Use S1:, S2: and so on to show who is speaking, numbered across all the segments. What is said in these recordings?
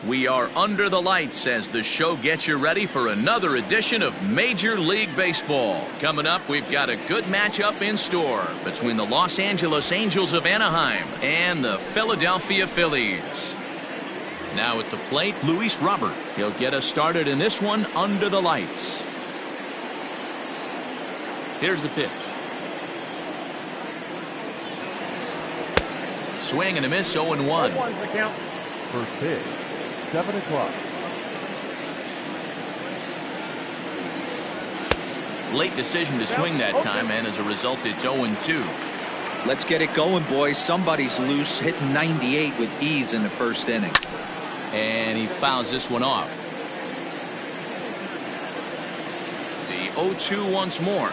S1: We are under the lights as the show gets you ready for another edition of Major League Baseball. Coming up, we've got a good matchup in store between the Los Angeles Angels of Anaheim and the Philadelphia Phillies. Now at the plate, Luis Robert. He'll get us started in this one under the lights. Here's the pitch. Swing and a miss, 0-1.
S2: First pitch, 7 o'clock.
S1: Late decision to swing that time, and as a result, it's 0-2.
S3: Let's get it going, boys. Somebody's loose, hitting 98 with ease in the first inning.
S1: And he fouls this one off. The 0-2 once more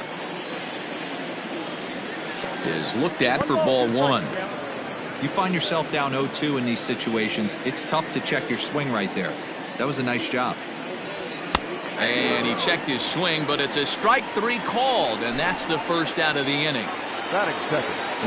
S1: is looked at for ball one.
S3: You find yourself down 0-2 in these situations, it's tough to check your swing right there. That was a nice job.
S1: And he checked his swing, but it's a strike three called, and that's the first out of the inning.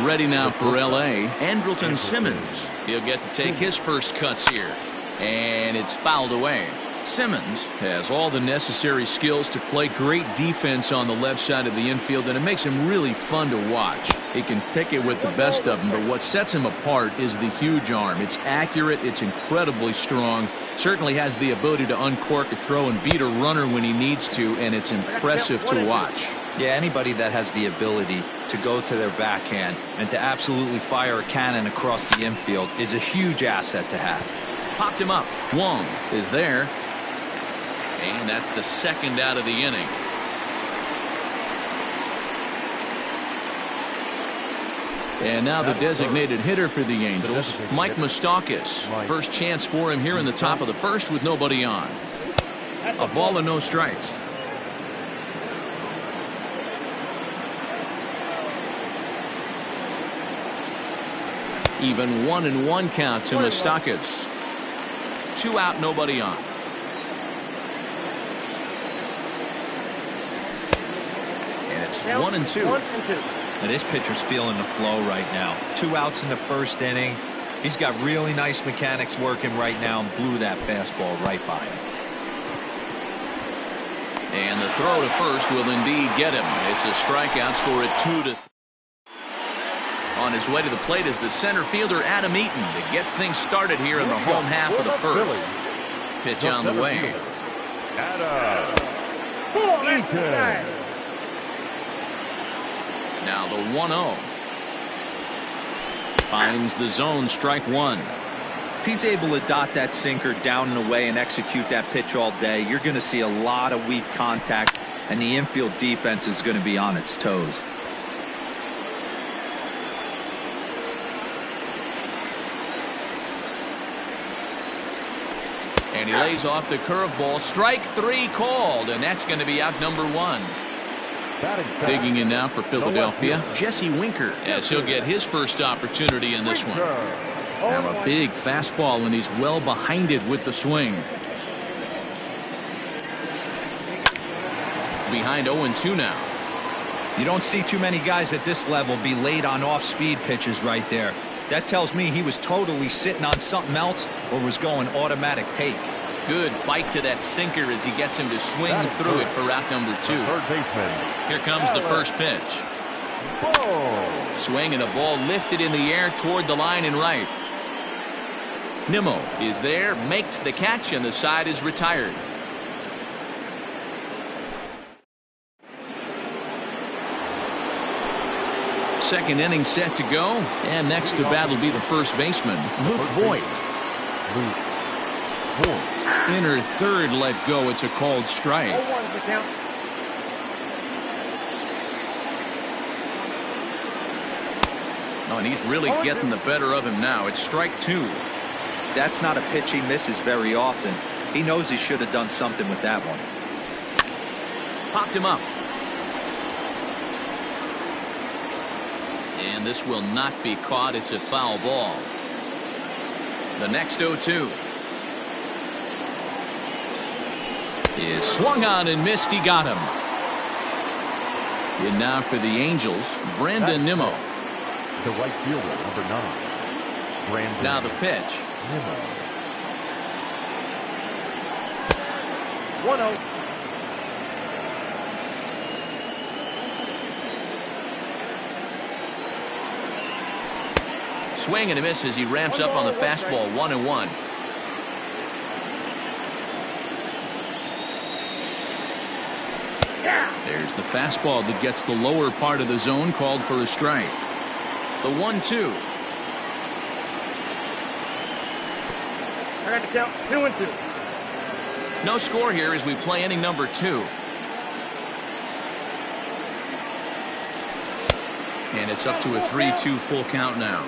S1: Ready now for L.A., Andrelton Simmons. He'll get to take his first cuts here, and it's fouled away. Simmons has all the necessary skills to play great defense on the left side of the infield, and it makes him really fun to watch. He can pick it with the best of them, but what sets him apart is the huge arm. It's accurate, it's incredibly strong, certainly has the ability to uncork a throw and beat a runner when he needs to, and it's impressive to watch.
S3: Yeah, anybody that has the ability to go to their backhand and to absolutely fire a cannon across the infield is a huge asset to have.
S1: Popped him up. Wong is there. And that's the second out of the inning. And now the designated hitter for the Angels, Mike Moustakas. First chance for him here in the top of the first with nobody on. A ball and no strikes. Even 1-1 count to Moustakas. 2 out, nobody on. And it's 1-2.
S3: And this pitcher's feeling the flow right now. 2 outs in the first inning. He's got really nice mechanics working right now and blew that fastball right by him.
S1: And the throw to first will indeed get him. It's a strikeout, score at 2-3. On his way to the plate is the center fielder Adam Eaton to get things started here in the home half of the first. Pitch on the way.
S2: Adam Eaton.
S1: Now the 1-0. Finds the zone, strike one.
S3: If he's able to dot that sinker down and away and execute that pitch all day, you're going to see a lot of weak contact, and the infield defense is going to be on its toes.
S1: And he lays off the curveball. Strike three called, and that's going to be out number one. Digging in now for Philadelphia, Jesse Winker, as he'll get his first opportunity in this one. Have a big fastball, and he's well behind it with the swing. Behind 0-2 now.
S3: You don't see too many guys at this level be late on off-speed pitches right there. That tells me he was totally sitting on something else or was going automatic take.
S1: Good bite to that sinker as he gets him to swing through it for out number 2. Here comes the first pitch. Swing and a ball lifted in the air toward the line and right. Nimmo is there, makes the catch, and the side is retired. Second inning set to go, and next to bat will be the first baseman, Luke Voigt. Inner third let go. It's a called strike. Oh, and he's really getting the better of him now. It's strike 2.
S3: That's not a pitch he misses very often. He knows he should have done something with that one.
S1: Popped him up. And this will not be caught. It's a foul ball. The next 0-2 is swung on and missed. He got him. And now for the Angels, Brandon Nimmo.
S2: The right fielder, number 9. Brandon
S1: now the pitch.
S2: Nimmo. 1-0.
S1: Swing and a miss as he ramps up on the fastball. 1-1. There's the fastball that gets the lower part of the zone, called for a strike. The 1-2.
S2: I got to count 2-2.
S1: No score here as we play inning number 2. And it's up to a 3-2 full count now.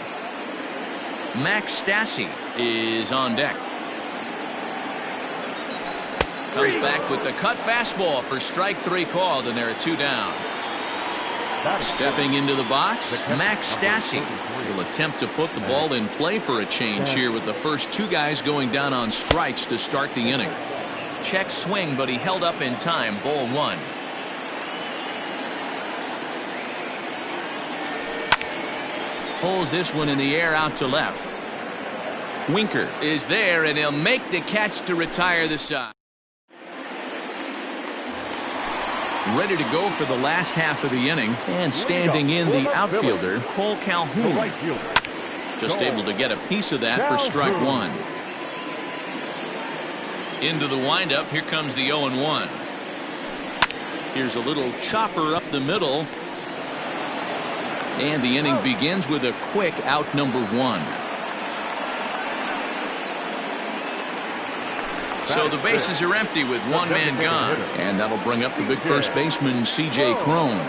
S1: Max Stassi is on deck. Comes back with the cut fastball for strike 3 called, and there are 2 down. Stepping into the box, Max Stassi will attempt to put the ball in play for a change here with the first 2 guys going down on strikes to start the inning. Check swing, but he held up in time. Ball 1. Pulls this one in the air out to left. Winker is there, and he'll make the catch to retire the side. Ready to go for the last half of the inning, and standing in the outfielder, Cole Calhoun. Just able to get a piece of that for strike 1. Into the windup, here comes the 0-1. Here's a little chopper up the middle. And the inning begins with a quick out number 1. So the bases are empty with 1 man gone. And that'll bring up the big first baseman, C.J. Cron.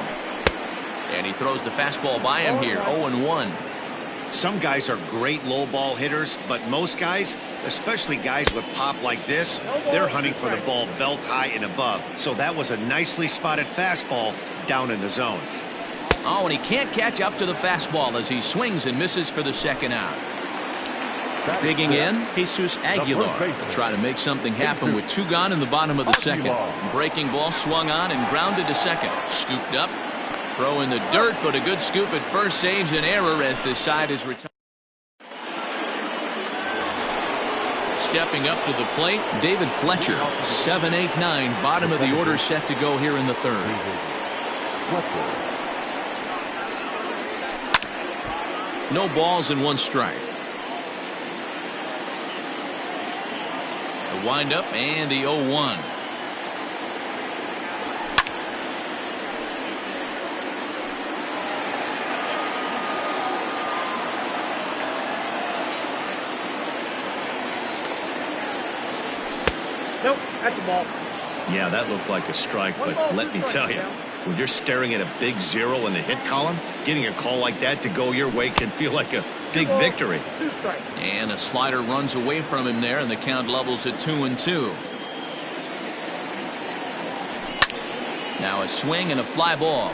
S1: And he throws the fastball by him here. 0-1.
S4: Some guys are great low ball hitters, but most guys, especially guys with pop like this, they're hunting for the ball belt high and above. So that was a nicely spotted fastball down in the zone.
S1: Oh, and he can't catch up to the fastball as he swings and misses for the second out. Digging in, Jesus Aguilar will try to make something happen with 2 gone in the bottom of the second. Breaking ball swung on and grounded to second. Scooped up. Throw in the dirt, but a good scoop at first saves an error as the side is retired. Stepping up to the plate, David Fletcher. 7, 8, 9, bottom of the order set to go here in the 3rd. No balls and 1 strike. The windup and the 0-1.
S2: Nope, that's the ball.
S4: Yeah, that looked like a strike, but let me tell you, when you're staring at a big 0 in the hit column, getting a call like that to go your way can feel like a big victory.
S1: And a slider runs away from him there, and the count levels at 2-2. Now a swing and a fly ball.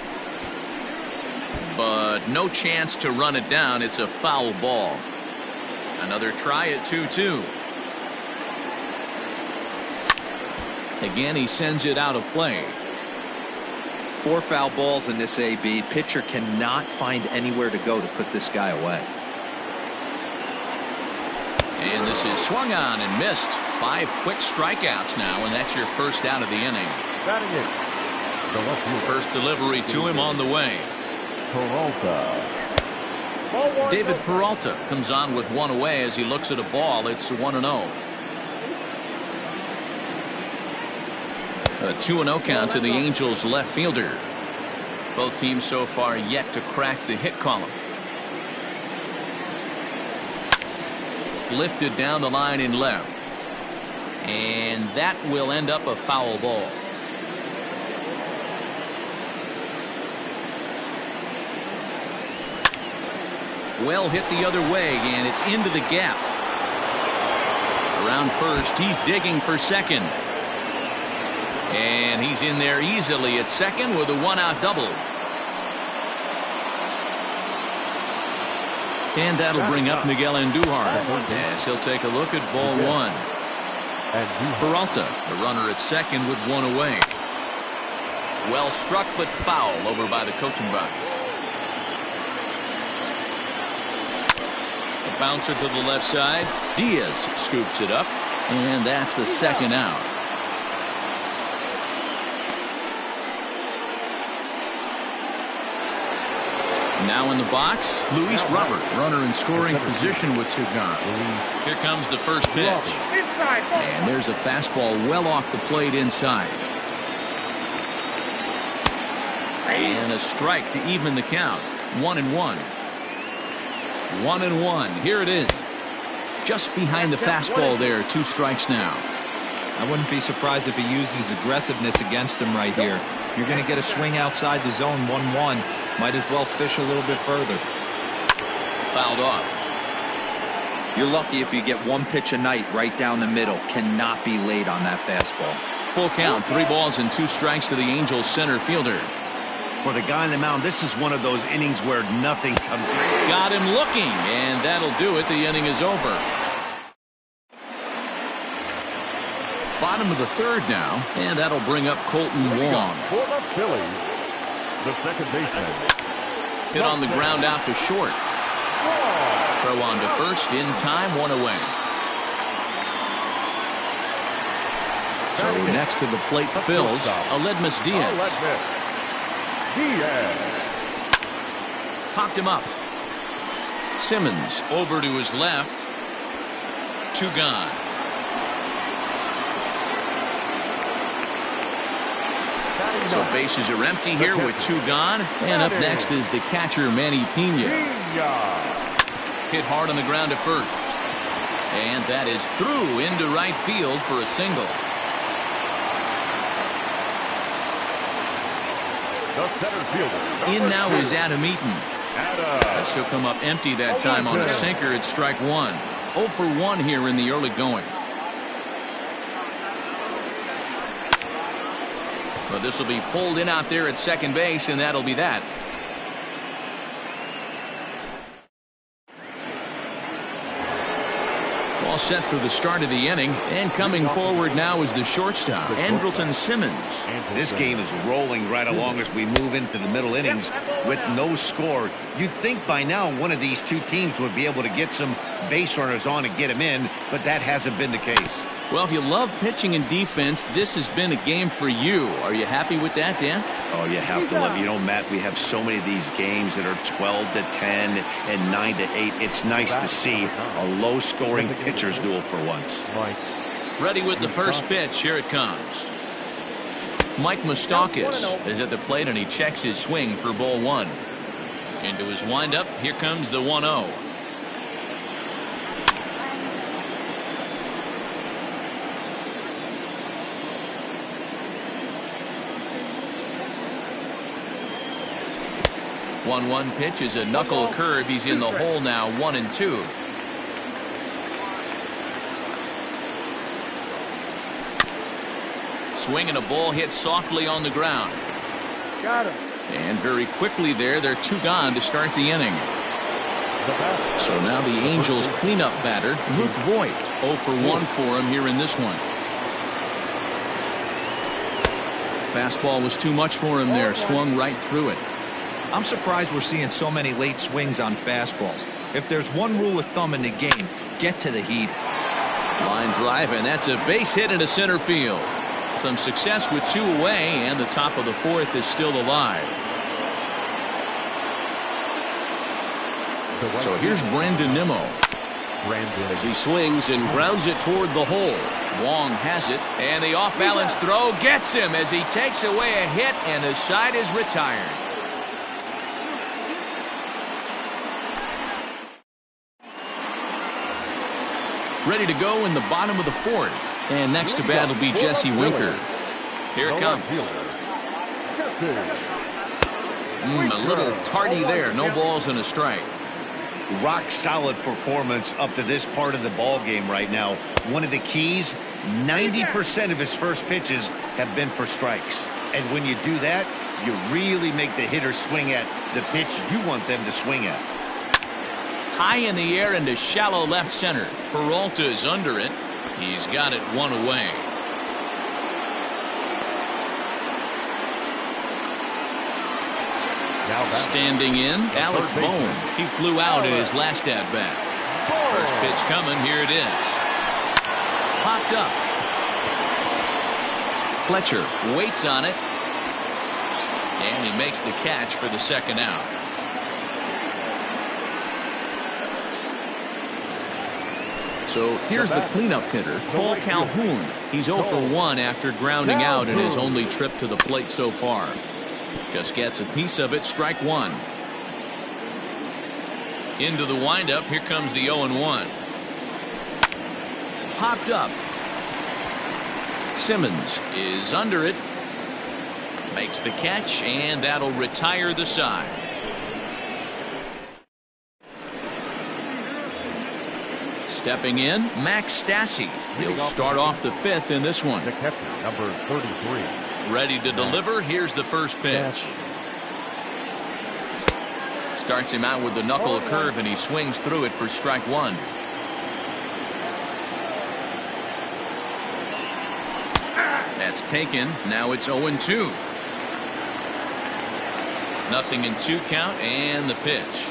S1: But no chance to run it down. It's a foul ball. Another try at 2-2. Again, he sends it out of play.
S3: 4 foul balls in this AB. Pitcher cannot find anywhere to go to put this guy away.
S1: And this is swung on and missed. 5 quick strikeouts now, and that's your first out of the inning. First delivery to him on the way. David Peralta comes on with 1 away as he looks at a ball. It's 1-0. A 2-0 count to the Angels left fielder. Both teams so far yet to crack the hit column. Lifted down the line in left. And that will end up a foul ball. Well hit the other way, and it's into the gap. Around first, he's digging for second. And he's in there easily at second with a 1-out double. And that'll bring up Miguel Andujar. Yes, he'll take a look at ball 1. Peralta, the runner at second with 1 away. Well struck, but foul over by the coaching box. A bouncer to the left side. Diaz scoops it up, and that's the second out. Now in the box, Luis Robert, runner in scoring position with two gone. Here comes the first pitch. And there's a fastball well off the plate inside. And a strike to even the count. 1-1. 1-1. Here it is. Just behind the fastball there. 2 strikes now.
S3: I wouldn't be surprised if he uses aggressiveness against him right here. If you're going to get a swing outside the zone 1-1, might as well fish a little bit further.
S1: Fouled off.
S3: You're lucky if you get 1 pitch a night right down the middle. Cannot be late on that fastball.
S1: Full count. 3 balls and 2 strikes to the Angels center fielder.
S4: For the guy on the mound, this is one of those innings where nothing comes in.
S1: Got him looking, and that'll do it. The inning is over. Bottom of the third now, and that'll bring up Colton Wong.
S2: For the Phillies, the second baseman.
S1: Hit on the ground out to short. Throw on to first in time, 1 away. So next to the plate fills Aledmus Diaz. Popped him up. Simmons over to his left. 2 gone. So bases are empty here with 2 gone. And up next is the catcher, Manny Pena. Hit hard on the ground to first. And that is through into right field for a single.
S2: The center fielder.
S1: In now is Adam Eaton. As he'll come up empty that time on a sinker at strike 1. 0 for 1 here in the early going. But this will be pulled in out there at second base, and that'll be that. All set for the start of the inning, and coming forward now is the shortstop, Andrelton Simmons.
S4: This game is rolling right along as we move into the middle innings with no score. You'd think by now one of these 2 teams would be able to get some base runners on and get them in, but that hasn't been the case.
S1: Well, if you love pitching and defense, this has been a game for you. Are you happy with that, Dan?
S4: Oh, you have to love it. You know, Matt, we have so many of these games that are 12-10 and 9-8. It's nice to see a low-scoring pitcher's duel for once.
S1: Ready with the first pitch. Here it comes. Mike Moustakas is at the plate, and he checks his swing for ball 1. Into his windup, here comes the 1-0. One pitch is a knuckle curve. He's in the hole now, 1-2. Swing and a ball hit softly on the ground.
S2: Got him.
S1: And very quickly there, they're 2 gone to start the inning. So now the Angels cleanup batter, Luke Voigt. 0 for 1 for him here in this one. Fastball was too much for him there. Swung right through it.
S3: I'm surprised we're seeing so many late swings on fastballs. If there's one rule of thumb in the game, get to the heat.
S1: Line drive, and that's a base hit into center field. Some success with 2 away, and the top of the 4th is still alive. So here's Brandon Nimmo. As he swings and grounds it toward the hole. Wong has it, and the off-balance throw gets him as he takes away a hit, and the side is retired. Ready to go in the bottom of the 4th. And next to bat will be Jesse Winker. Here it comes. A little tardy there. No balls and a strike.
S4: Rock solid performance up to this part of the ball game right now. One of the keys, 90% of his first pitches have been for strikes. And when you do that, you really make the hitter swing at the pitch you want them to swing at.
S1: High in the air into shallow left center. Peralta is under it. He's got it 1 away. Standing in, Alec Bohm. He flew out in his last at-bat. First pitch coming. Here it is. Popped up. Fletcher waits on it. And he makes the catch for the second out. So here's the cleanup hitter, Cole Calhoun. He's 0 for 1 after grounding out in his only trip to the plate so far. Just gets a piece of it, strike one. Into the windup, here comes the 0-1. Popped up. Simmons is under it. Makes the catch, and that'll retire the side. Stepping in, Max Stassi. He'll start off the fifth in this one.
S2: The catcher, number 33.
S1: Ready to deliver. Here's the first pitch. Starts him out with the knuckle curve, and he swings through it for strike one. That's taken. Now it's 0-2. Nothing in 2 count, and the pitch.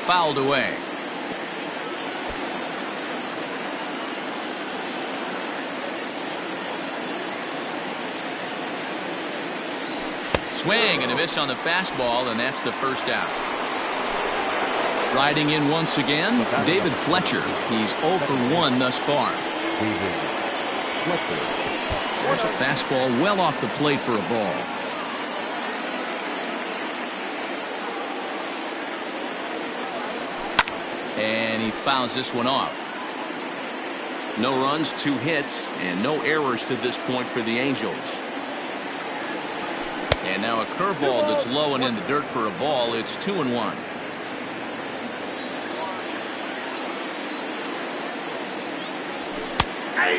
S1: Fouled away. Swing and a miss on the fastball, and that's the first out. Riding in once again, David Fletcher. He's 0 for 1 thus far. There's a fastball well off the plate for a ball. And he fouls this one off. No runs, 2 hits, and no errors to this point for the Angels. And now a curveball that's low and in the dirt for a ball. It's 2-1.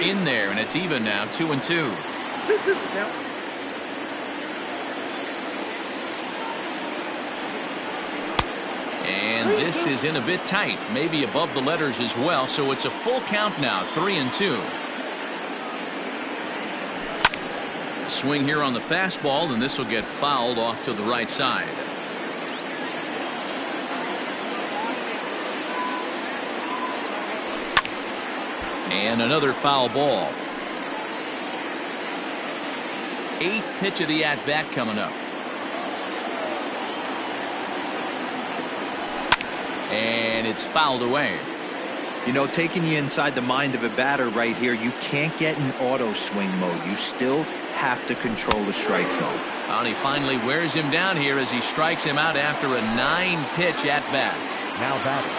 S1: In there, and it's even now, 2-2. And this is in a bit tight, maybe above the letters as well, so it's a full count now, 3-2. Swing here on the fastball, and this will get fouled off to the right side. And another foul ball. 8th pitch of the at-bat coming up. And it's fouled away.
S3: You know, taking you inside the mind of a batter right here, you can't get in auto swing mode. You still have to control the strike zone.
S1: And he finally wears him down here as he strikes him out after a 9-pitch at-bat.
S2: Now batting,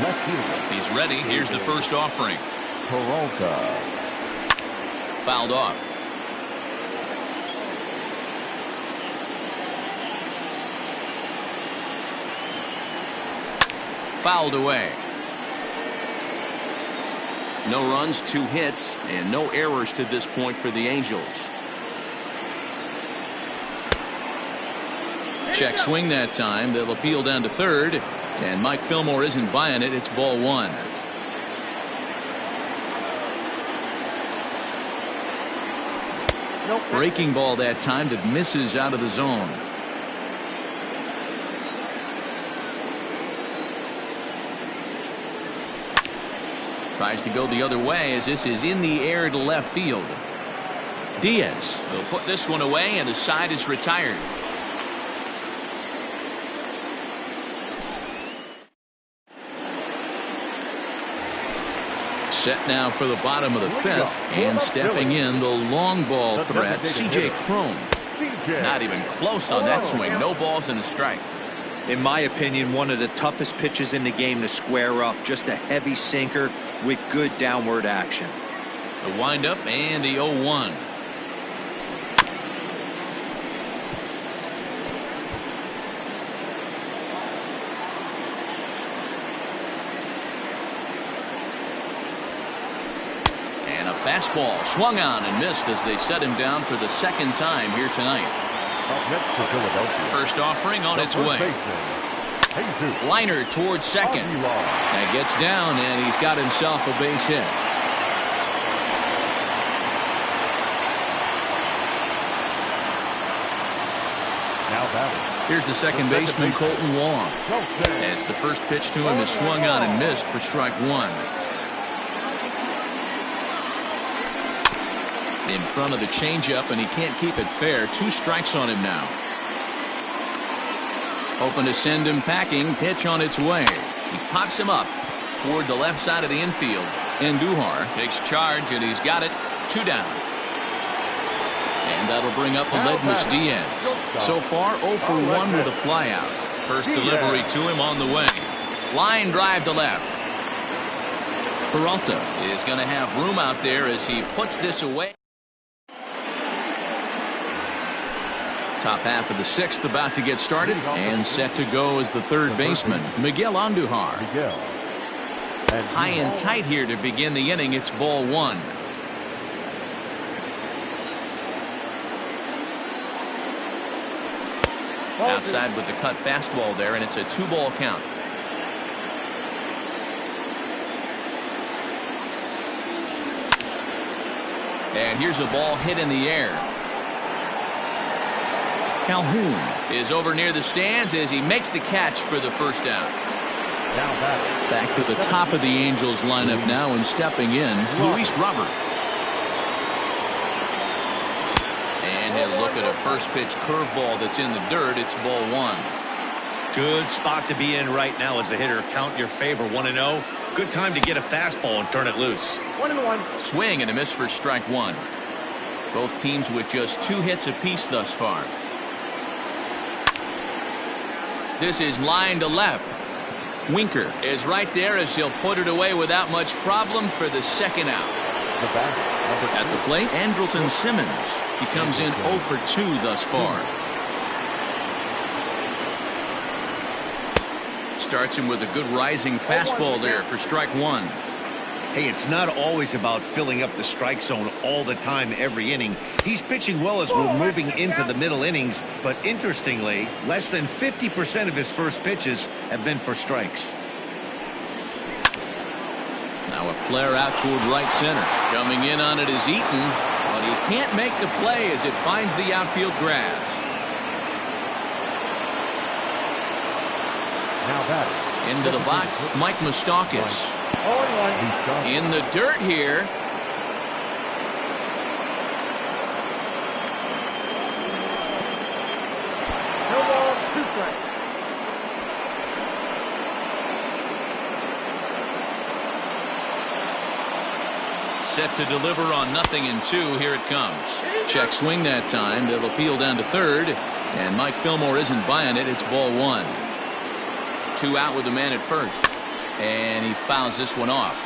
S2: left fielder.
S1: He's ready. Here's the first offering.
S2: Peralta.
S1: Fouled off. Fouled away. No runs, 2 hits, and no errors to this point for the Angels. Check swing that time. They'll appeal down to third, and Mike Fillmore isn't buying it. It's ball 1. Breaking ball that time that misses out of the zone. Tries to go the other way as this is in the air to left field. Diaz will put this one away, and the side is retired. Set now for the bottom of the 5th, and stepping in the long ball threat, C.J. Cron. Not even close on that swing. No balls and a strike.
S3: In my opinion, one of the toughest pitches in the game to square up. Just a heavy sinker with good downward action.
S1: The windup and the 0-1. And a fastball swung on and missed as they set him down for the 2nd time here tonight.
S2: Up next for Philadelphia.
S1: First offering on its way. Liner towards second. That gets down, and he's got himself a base hit.
S2: Now batting.
S1: Here's the second baseman, Colton Wong. As the first pitch to him is swung on and missed for strike 1. In front of the changeup, and he can't keep it fair. 2 strikes on him now. Hoping to send him packing. Pitch on its way. He pops him up. toward the left side of the infield. Andujar takes charge, and he's got it. 2 down. And that'll bring up Aledmus Diaz. So far, 0 for 1 with a flyout. First delivery to him on the way. Line drive to left. Peralta is going to have room out there as he puts this away. Top half of the 6th about to get started, and set to go as the third baseman, Miguel Andujar. High and tight here to begin the inning. It's ball 1. Outside with the cut fastball there, and it's a 2-ball count. And here's a ball hit in the air. Calhoun is over near the stands as he makes the catch for the first out. Back to the top of the Angels lineup now, and stepping in, Luis Robert. And he'll look at a first pitch curveball that's in the dirt. It's ball 1.
S4: Good spot to be in right now as a hitter. Count your favor, 1-0. Good time to get a fastball and turn it loose.
S2: 1-1.
S1: Swing and a miss for strike 1. Both teams with just 2 hits apiece thus far. This is line to left. Winker is right there as he'll put it away without much problem for the second out. At the plate, Andrelton Simmons. He comes in 0 for 2 thus far. Starts him with a good rising fastball there for strike 1.
S4: Hey, it's not always about filling up the strike zone all the time every inning. He's pitching well as we're moving into the middle innings, but interestingly, less than 50% of his first pitches have been for strikes.
S1: Now a flare out toward right center. Coming in on it is Eaton, but he can't make the play as it finds the outfield grass.
S2: Now that
S1: into the box, Mike Moustakas. In the dirt here.
S2: No ball, 2 strikes.
S1: Set to deliver on 0-2. Here it comes. Check swing that time. It'll peel down to third, and Mike Fillmore isn't buying it. It's ball 1. 2 out with the man at first. And he fouls this one off.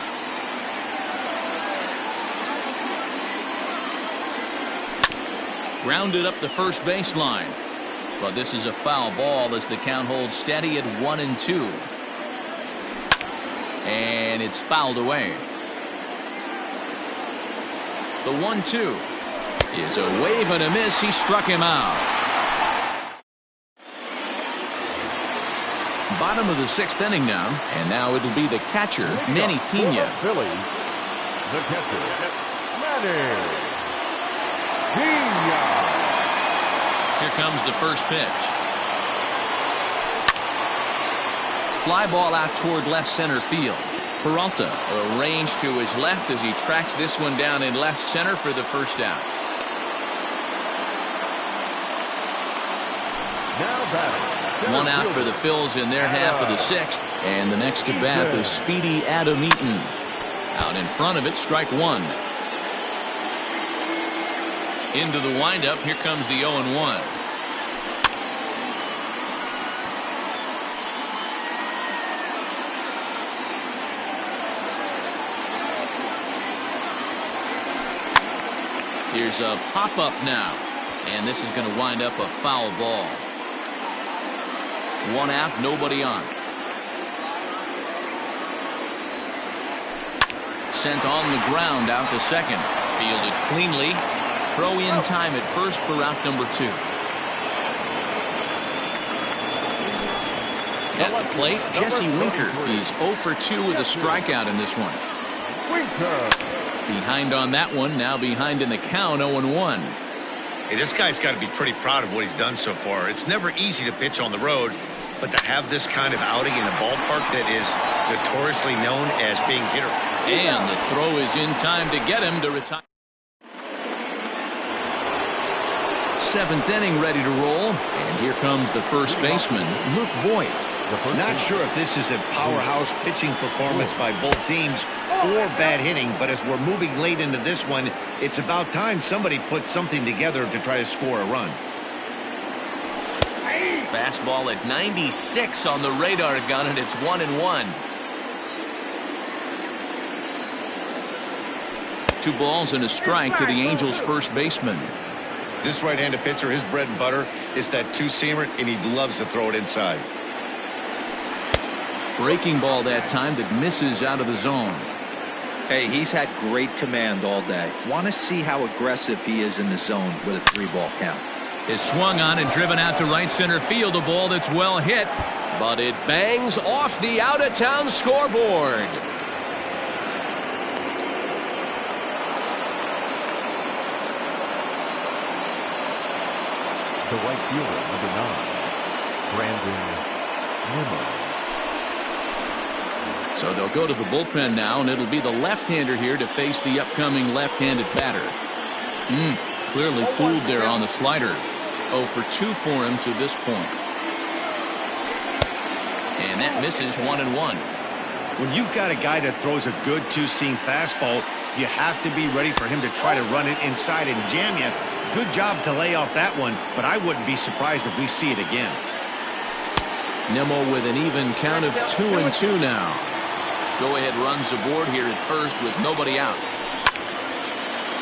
S1: Grounded up the first baseline. But this is a foul ball as the count holds steady at 1-2. And it's fouled away. The 1-2 is a wave and a miss. He struck him out. Bottom of the 6th inning now, and now it'll be the catcher, Manny Pena.
S2: Philly, the catcher, Manny Pena.
S1: Here comes the first pitch. Fly ball out toward left center field. Peralta arranged to his left as he tracks this one down in left center for the first out.
S2: Now batting.
S1: 1 out for the Phils in their half of the 6th, and the next to bat is speedy Adam Eaton. Out in front of it, strike 1. Into the windup, here comes the 0-1. Here's a pop-up now, and this is going to wind up a foul ball. 1 out, nobody on. Sent on the ground out to second. Fielded cleanly. Throw in time at first for out number 2. At the plate, Jesse Winker is 0 for 2 with a strikeout in this one.
S2: Winker.
S1: Behind on that one, now behind in the count, 0-1.
S4: Hey, this guy's got to be pretty proud of what he's done so far. It's never easy to pitch on the road, but to have this kind of outing in a ballpark that is notoriously known as being hitter.
S1: And the throw is in time to get him to retire. Seventh inning ready to roll. And here comes the first baseman, Luke Voigt.
S4: Not sure if this is a powerhouse pitching performance by both teams or bad hitting, but as we're moving late into this one, it's about time somebody put something together to try to score a run.
S1: Fastball at 96 on the radar gun, and it's 1-1. 2 balls and a strike to the Angels' first baseman.
S4: This right-handed pitcher, his bread and butter is that two-seamer, and he loves to throw it inside.
S1: Breaking ball that time that misses out of the zone.
S3: Hey, he's had great command all day. Want to see how aggressive he is in the zone with a 3-ball count.
S1: Is swung on and driven out to right center field. A ball that's well hit, but it bangs off the out-of-town scoreboard.
S2: The right fielder, number 9, Brandon Nimmo.
S1: So they'll go to the bullpen now, and it'll be the left-hander here to face the upcoming left-handed batter. Clearly fooled there on the slider. 0 for 2 for him to this point. And that misses 1-1.
S4: When you've got a guy that throws a good two-seam fastball, you have to be ready for him to try to run it inside and jam you. Good job to lay off that one, but I wouldn't be surprised if we see it again.
S1: Nimmo with an even count of 2-2 now. Go-ahead runs aboard here at first with nobody out.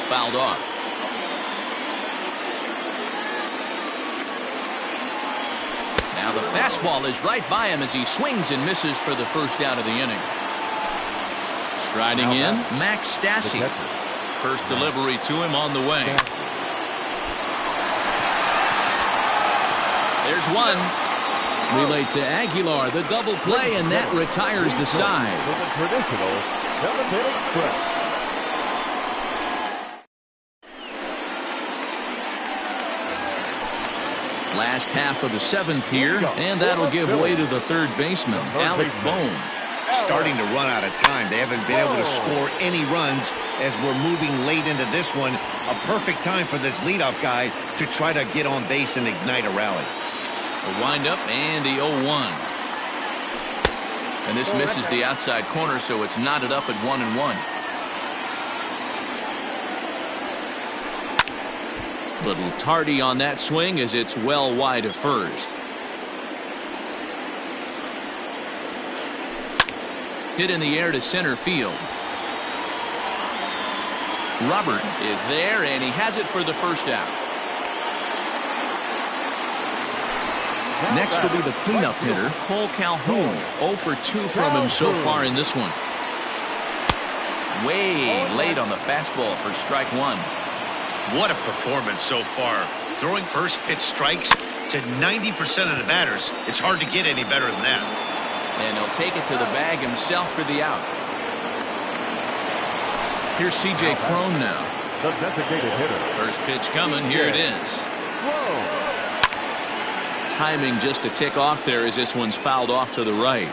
S1: Fouled off. Now the fastball is right by him as he swings and misses for the first out of the inning. Striding in, Max Stassi. First delivery to him on the way. There's one. Relay to Aguilar, the double play, and that retires the side.
S2: For the traditional 7th-inning stretch.
S1: Last half of the 7th here, and that'll give way to the third baseman, Alec Bohm.
S4: Starting to run out of time. They haven't been able to score any runs as we're moving late into this one. A perfect time for this leadoff guy to try to get on base and ignite a rally.
S1: A windup and the 0-1. And this misses the outside corner, so it's knotted up at 1-1. Little tardy on that swing as it's well wide of first. Hit in the air to center field. Robert is there, and he has it for the first out. Next will be the cleanup hitter, Cole Calhoun. 0 for 2 from him so far in this one. Way late on the fastball for strike 1.
S4: What a performance so far. Throwing first pitch strikes to 90% of the batters. It's hard to get any better than that.
S1: And he'll take it to the bag himself for the out. Here's C.J. Cron now.
S2: The designated hitter.
S1: First pitch coming. Here it is.
S2: Whoa.
S1: Timing just a tick off there as this one's fouled off to the right.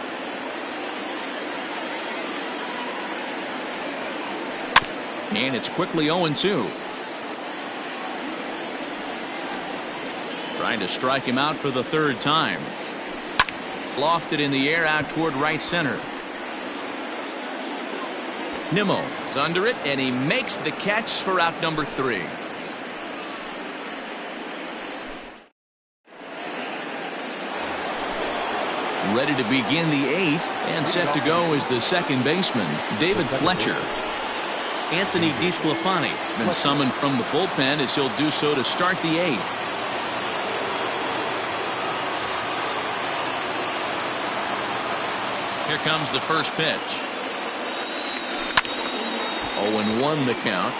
S1: And it's quickly 0-2. Trying to strike him out for the third time. Lofted in the air out toward right center. Nimmo is under it, and he makes the catch for out number 3. Ready to begin the 8th, and set to go is the second baseman, David Fletcher. Anthony DeSclafani has been summoned from the bullpen as he'll do so to start the 8th. Here comes the first pitch. 0-1 the count.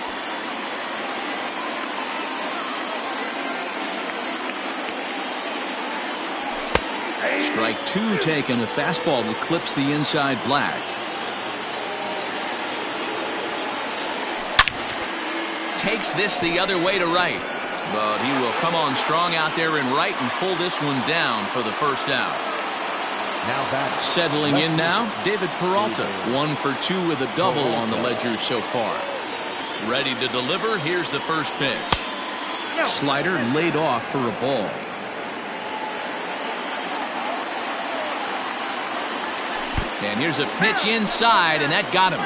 S1: Strike 2 taken, a fastball that clips the inside black. Takes this the other way to right, but he will come on strong out there in right and pull this one down for the first out.
S2: Now batting.
S1: Settling in now, David Peralta, 1 for 2 with a double on the ledger so far. Ready to deliver. Here's the first pitch. Slider laid off for a ball. And here's a pitch inside, and that got him.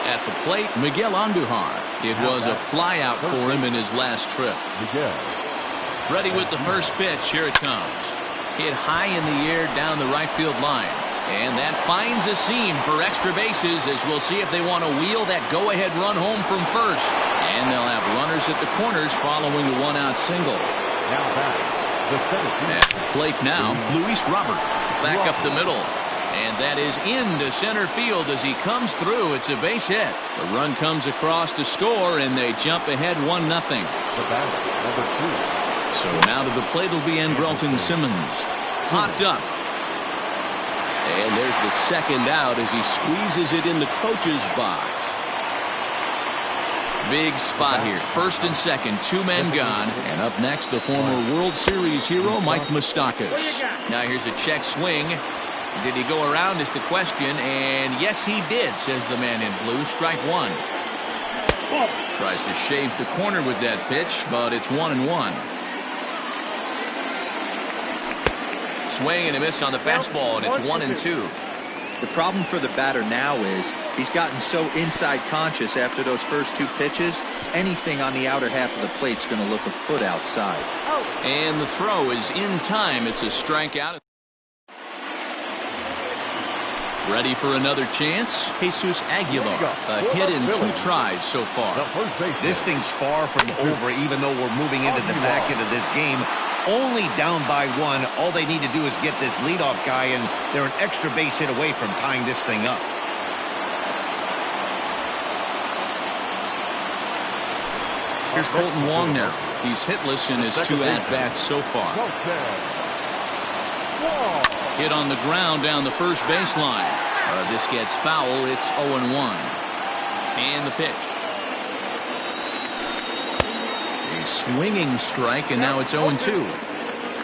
S1: At the plate, Miguel Andujar. It was a flyout for him in his last trip. Ready with the first pitch. Here it comes. Hit high in the air down the right field line. And that finds a seam for extra bases, as we'll see if they want to wheel that go-ahead run home from first. And they'll have runners at the corners following the one-out single.
S2: Now back.
S1: At the plate now, Luis Robert. Back up the middle. And that is into center field as he comes through. It's a base hit. The run comes across to score, and they jump ahead 1-0.
S2: The batter, number 2.
S1: So now to the plate will be Andrelton Simmons. Popped up. And there's the second out as he squeezes it in the coach's box. Big spot here. First and second, 2 men gone. And up next, the former World Series hero, Mike Moustakas. Now here's a check swing. Did he go around is the question, and yes he did, says the man in blue. Strike one. Tries to shave the corner with that pitch, but it's 1-1. Swing and a miss on the fastball, and it's 1-2.
S3: The problem for the batter now is he's gotten so inside conscious after those first 2 pitches. Anything on the outer half of the plate's going to look a foot outside.
S1: And the throw is in time. It's a strikeout. Ready for another chance? Jesus Aguilar. A hit in 2 tries so far.
S4: This thing's far from over, even though we're moving into the back end of this game. Only down by 1. All they need to do is get this leadoff guy, and they're an extra base hit away from tying this thing up.
S1: Here's Colton Wong now. He's hitless in his 2 at-bats so far. Hit on the ground down the first baseline. This gets foul. It's 0-1. And the pitch. A swinging strike, and now it's 0-2.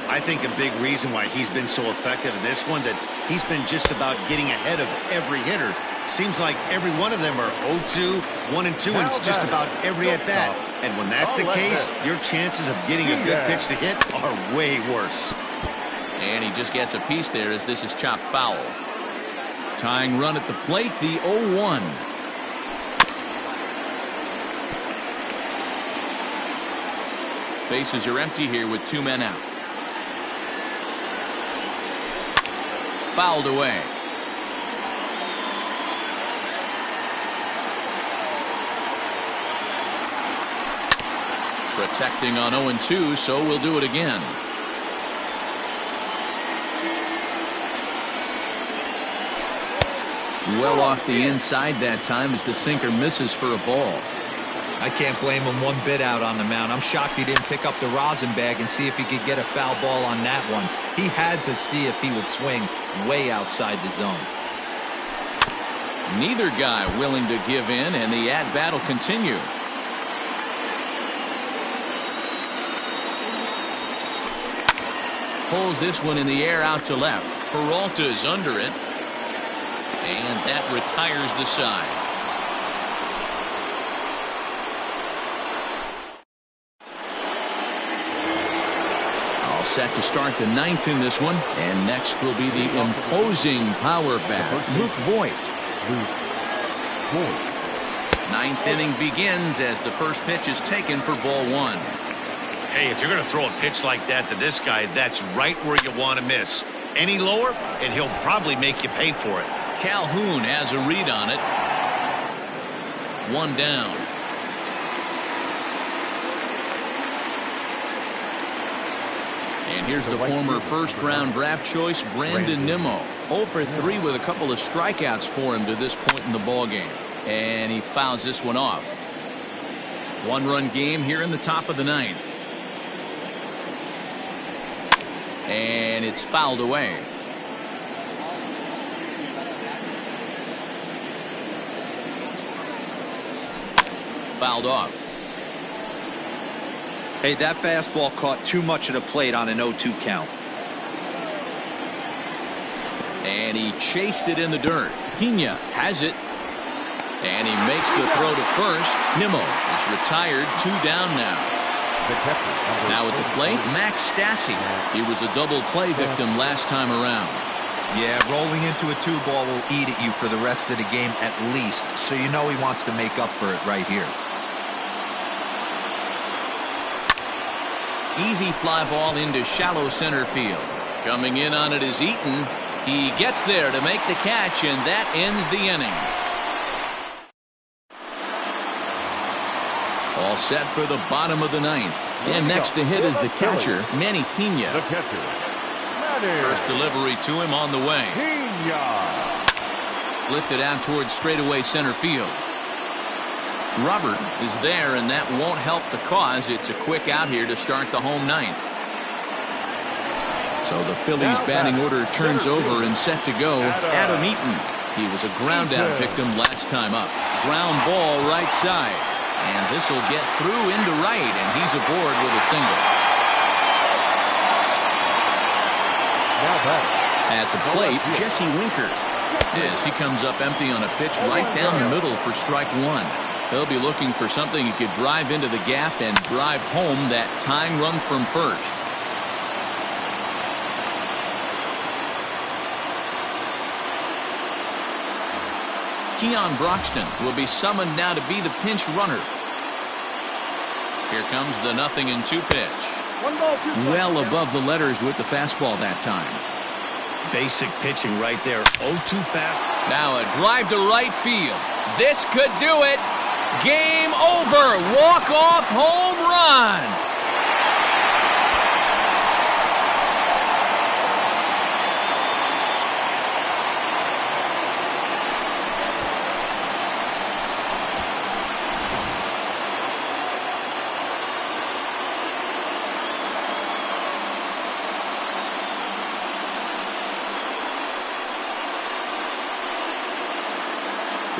S4: I think a big reason why he's been so effective in this one, that he's been just about getting ahead of every hitter. Seems like every one of them are 0-2, 1-2, and it's just about every at-bat. And when that's the case, your chances of getting a good pitch to hit are way worse.
S1: And he just gets a piece there as this is chopped foul. Tying run at the plate, the 0-1. Bases are empty here with 2 men out. Fouled away. Protecting on 0-2, so we'll do it again. Well off the inside that time as the sinker misses for a ball.
S3: I can't blame him one bit out on the mound. I'm shocked he didn't pick up the rosin bag and see if he could get a foul ball on that one. He had to see if he would swing way outside the zone.
S1: Neither guy willing to give in, and the at-bat will continue. Pulls this one in the air out to left. Peralta's under it. And that retires the side. All set to start the 9th in this one. And next will be the imposing power bat, Luke Voigt. 9th inning begins as the first pitch is taken for ball 1.
S4: Hey, if you're going to throw a pitch like that to this guy, that's right where you want to miss. Any lower, and he'll probably make you pay for it.
S1: Calhoun has a read on it. 1 down. And here's the former first-round draft choice, Brandon Nimmo. 0 for 3 with a couple of strikeouts for him to this point in the ballgame. And he fouls this one off. 1-run game here in the top of the 9th. And it's fouled away. Fouled off.
S3: Hey, that fastball caught too much of the plate on an 0-2 count.
S1: And he chased it in the dirt. Pena has it. And he makes the throw to first. Nimmo is retired, 2 down now. Now at the plate, Max Stassi. He was a double play victim last time around.
S3: Yeah, rolling into a 2-ball will eat at you for the rest of the game at least, so you know he wants to make up for it right here.
S1: Easy fly ball into shallow center field. Coming in on it is Eaton. He gets there to make the catch, and that ends the inning. All set for the bottom of the 9th. And next to hit is the catcher, Manny Pena.
S2: The catcher, Manny.
S1: First delivery to him on the way.
S2: Pena.
S1: Lifted out towards straightaway center field. Robert is there, and that won't help the cause. It's a quick out here to start the home 9th. So the Phillies batting order turns over and set to go. Adam Eaton. He was a ground out victim last time up. Ground ball right side. And this will get through into right, and he's aboard with a single. At the plate, Jesse Winker. He comes up empty on a pitch right down the middle for strike 1. He'll be looking for something he could drive into the gap and drive home that tying run from first. Keon Broxton will be summoned now to be the pinch runner. Here comes the 0-2 pitch. Well above the letters with the fastball that time.
S4: Basic pitching right there. 0-2 fast.
S1: Now a drive to right field. This could do it. Game over. Walk-off home run.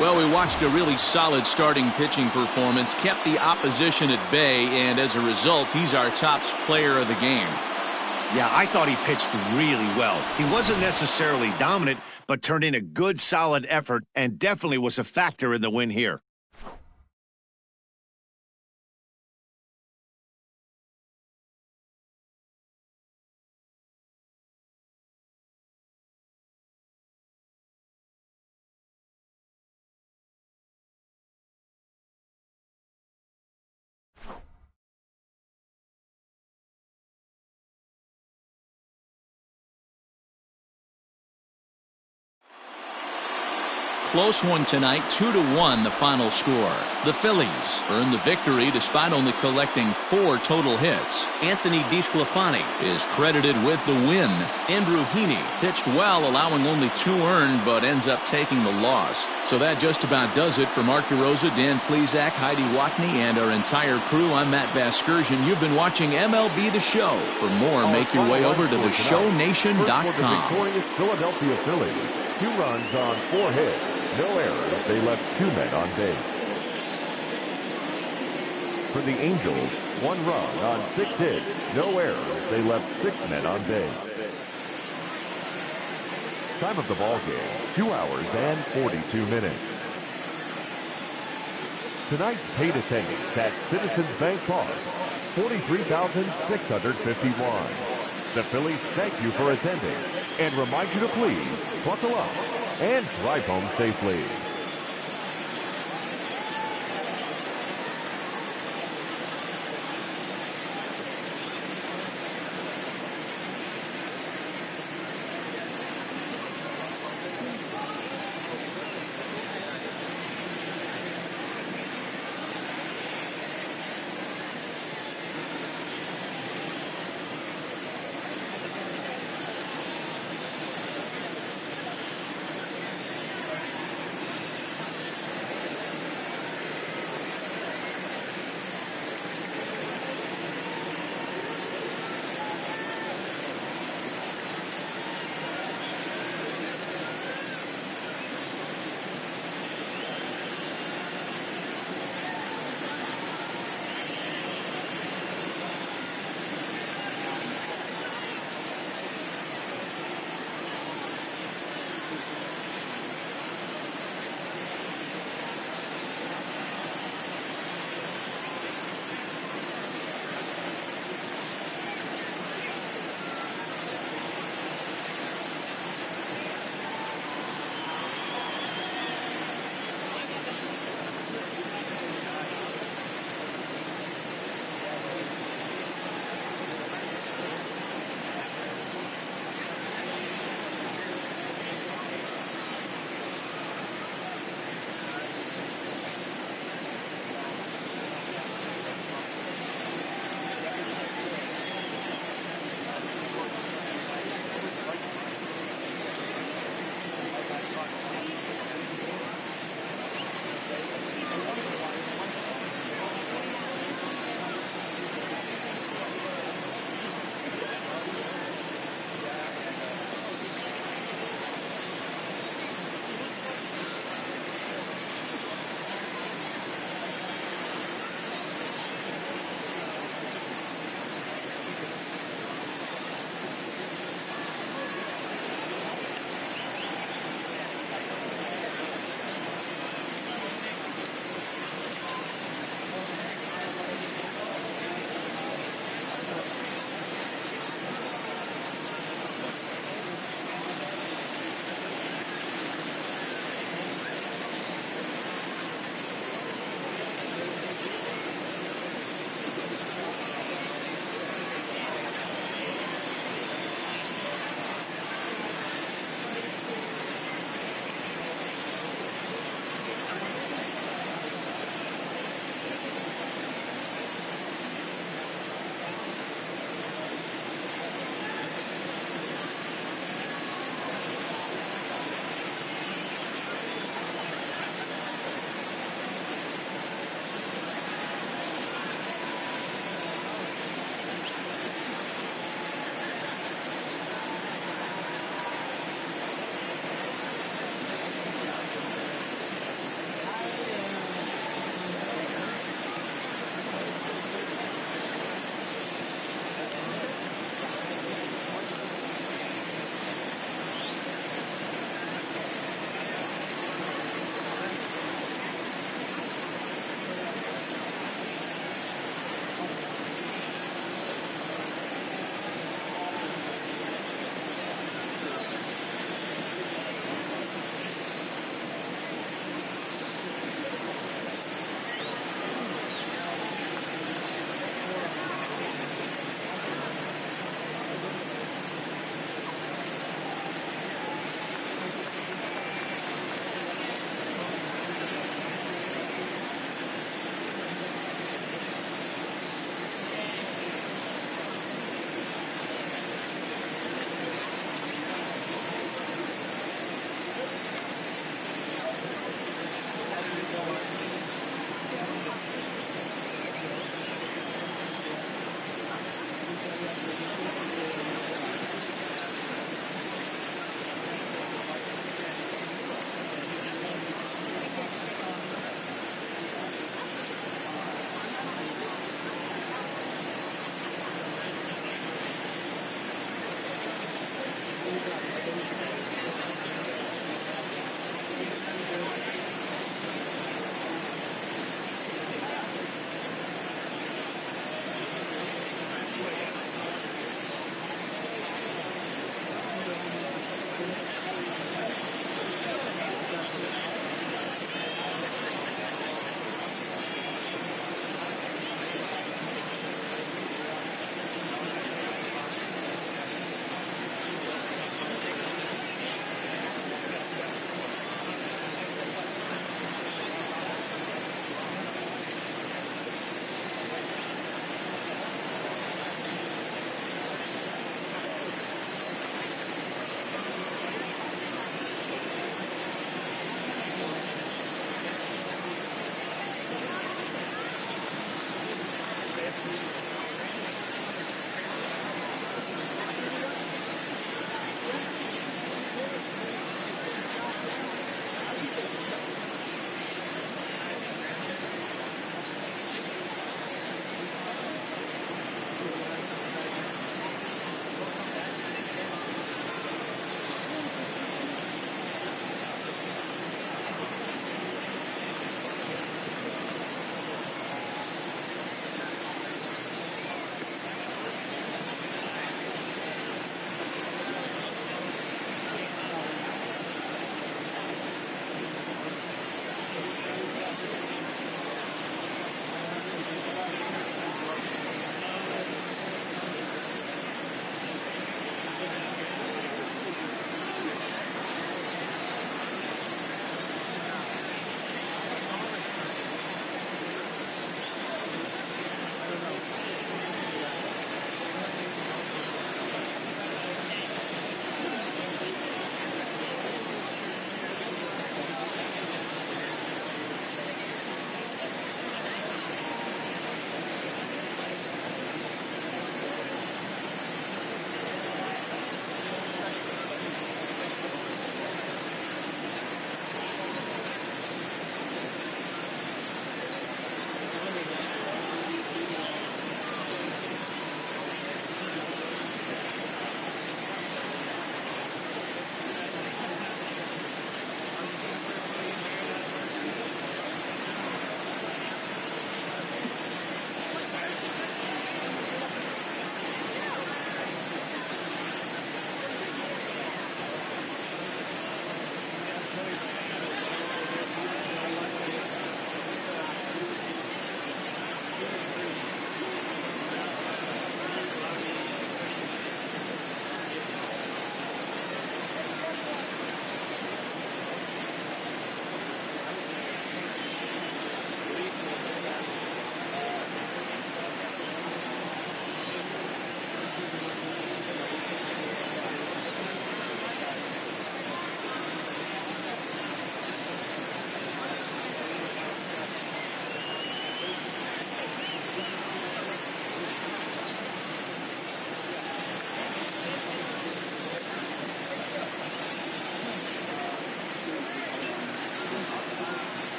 S1: Well, we watched a really solid starting pitching performance, kept the opposition at bay, and as a result, he's our top player of the game.
S4: Yeah, I thought he pitched really well. He wasn't necessarily dominant, but turned in a good, solid effort and definitely was a factor in the win here.
S1: Close one tonight, 2-1 the final score. The Phillies earned the victory despite only collecting 4 total hits. Anthony DeSclafani is credited with the win. Andrew Heaney pitched well, allowing only 2 earned, but ends up taking the loss. So that just about does it for Mark DeRosa, Dan Plesac, Heidi Watney, and our entire crew. I'm Matt Vasgersian. You've been watching MLB The Show. For more, make your way over to theshownation.com.
S2: The victorious Philadelphia Phillies, 2 runs on 4 hits. No errors. They left 2 men on base. For the Angels, 1 run on 6 hits. No errors. They left 6 men on base. Time of the ball game, 2 hours and 42 minutes. Tonight's paid attendance at Citizens Bank Park, 43,651. The Phillies thank you for attending and remind you to please buckle up and drive home safely.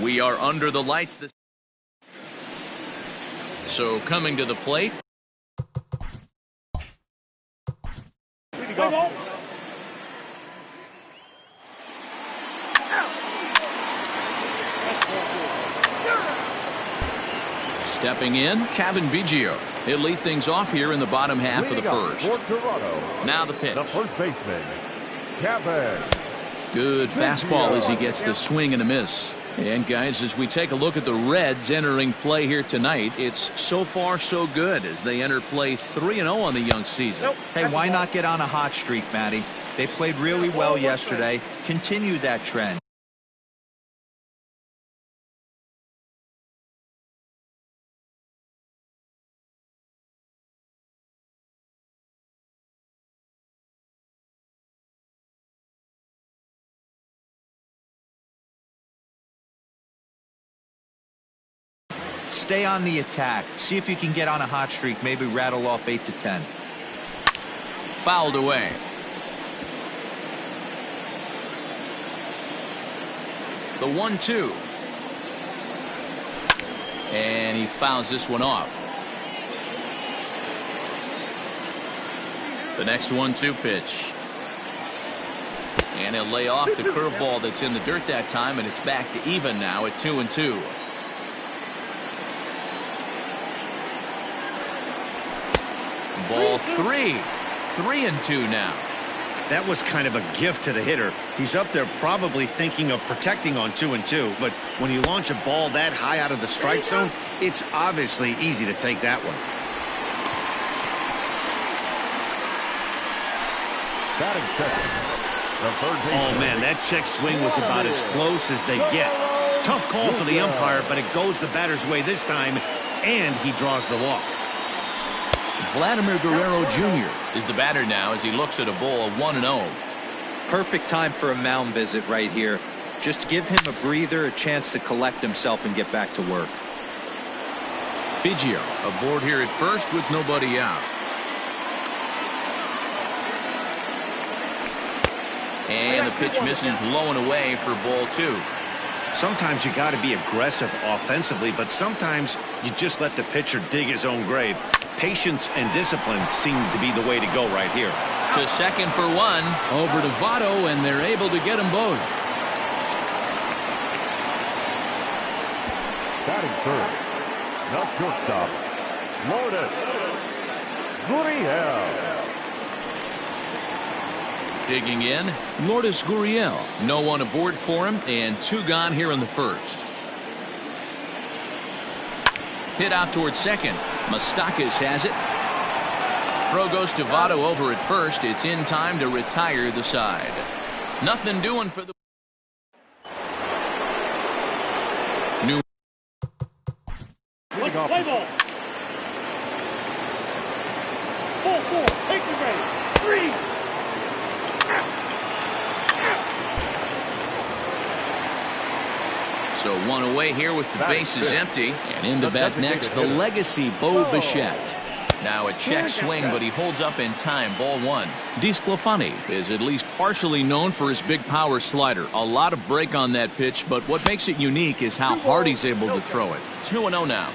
S1: We are under the lights. So coming to the plate. Stepping in, Kevin Biggio. He'll lead things off here in the bottom half of the first. Now the pitch.
S2: The first baseman, Kevin.
S1: Good fastball as he gets the swing and a miss. And guys, as we take a look at the Reds entering play here tonight, it's so far so good as they enter play 3-0 on the young season.
S3: Hey, why not get on a hot streak, Matty? They played really well yesterday. Continue that trend. Stay on the attack. See if you can get on a hot streak. Maybe rattle off 8 to 10.
S1: Fouled away. The 1-2. And he fouls this one off. The next 1-2 pitch. And he'll lay off the curveball that's in the dirt that time, and it's back to even now at 2-2. Ball 3. 3-2 now.
S4: That was kind of a gift to the hitter. He's up there probably thinking of protecting on 2-2, but when you launch a ball that high out of the strike zone, it's obviously easy to take that one.
S2: Batting second, the third baseman.
S4: Oh man, that check swing was about as close as they get. Tough call for the umpire, but it goes the batter's way this time, and he draws the walk.
S1: Vladimir Guerrero Jr. is the batter now as he looks at a ball of 1-0.
S3: Perfect time for a mound visit right here. Just give him a breather, a chance to collect himself and get back to work.
S1: Biggio aboard here at first with nobody out. And the pitch misses low and away for ball 2.
S4: Sometimes you got to be aggressive offensively, but sometimes you just let the pitcher dig his own grave. Patience and discipline seem to be the way to go right here.
S1: To second for 1. Over to Votto, and they're able to get them both.
S2: Batting third, the shortstop, Lourdes Gurriel.
S1: Digging in, Lourdes Gurriel. No one aboard for him, and 2 gone here in the first. Hit out towards second. Moustakas has it. Throw goes to Votto over at first. It's in time to retire the side. Nothing doing for the new.
S2: Play ball.
S5: 4-4. Take the race. 3.
S1: So 1 away here with the bases empty. And into bat next, the legacy Bo Bichette. Now a check swing, but he holds up in time. Ball 1. DeSclafani is at least partially known for his big power slider. A lot of break on that pitch, but what makes it unique is how hard he's able to throw it. 2-0 now.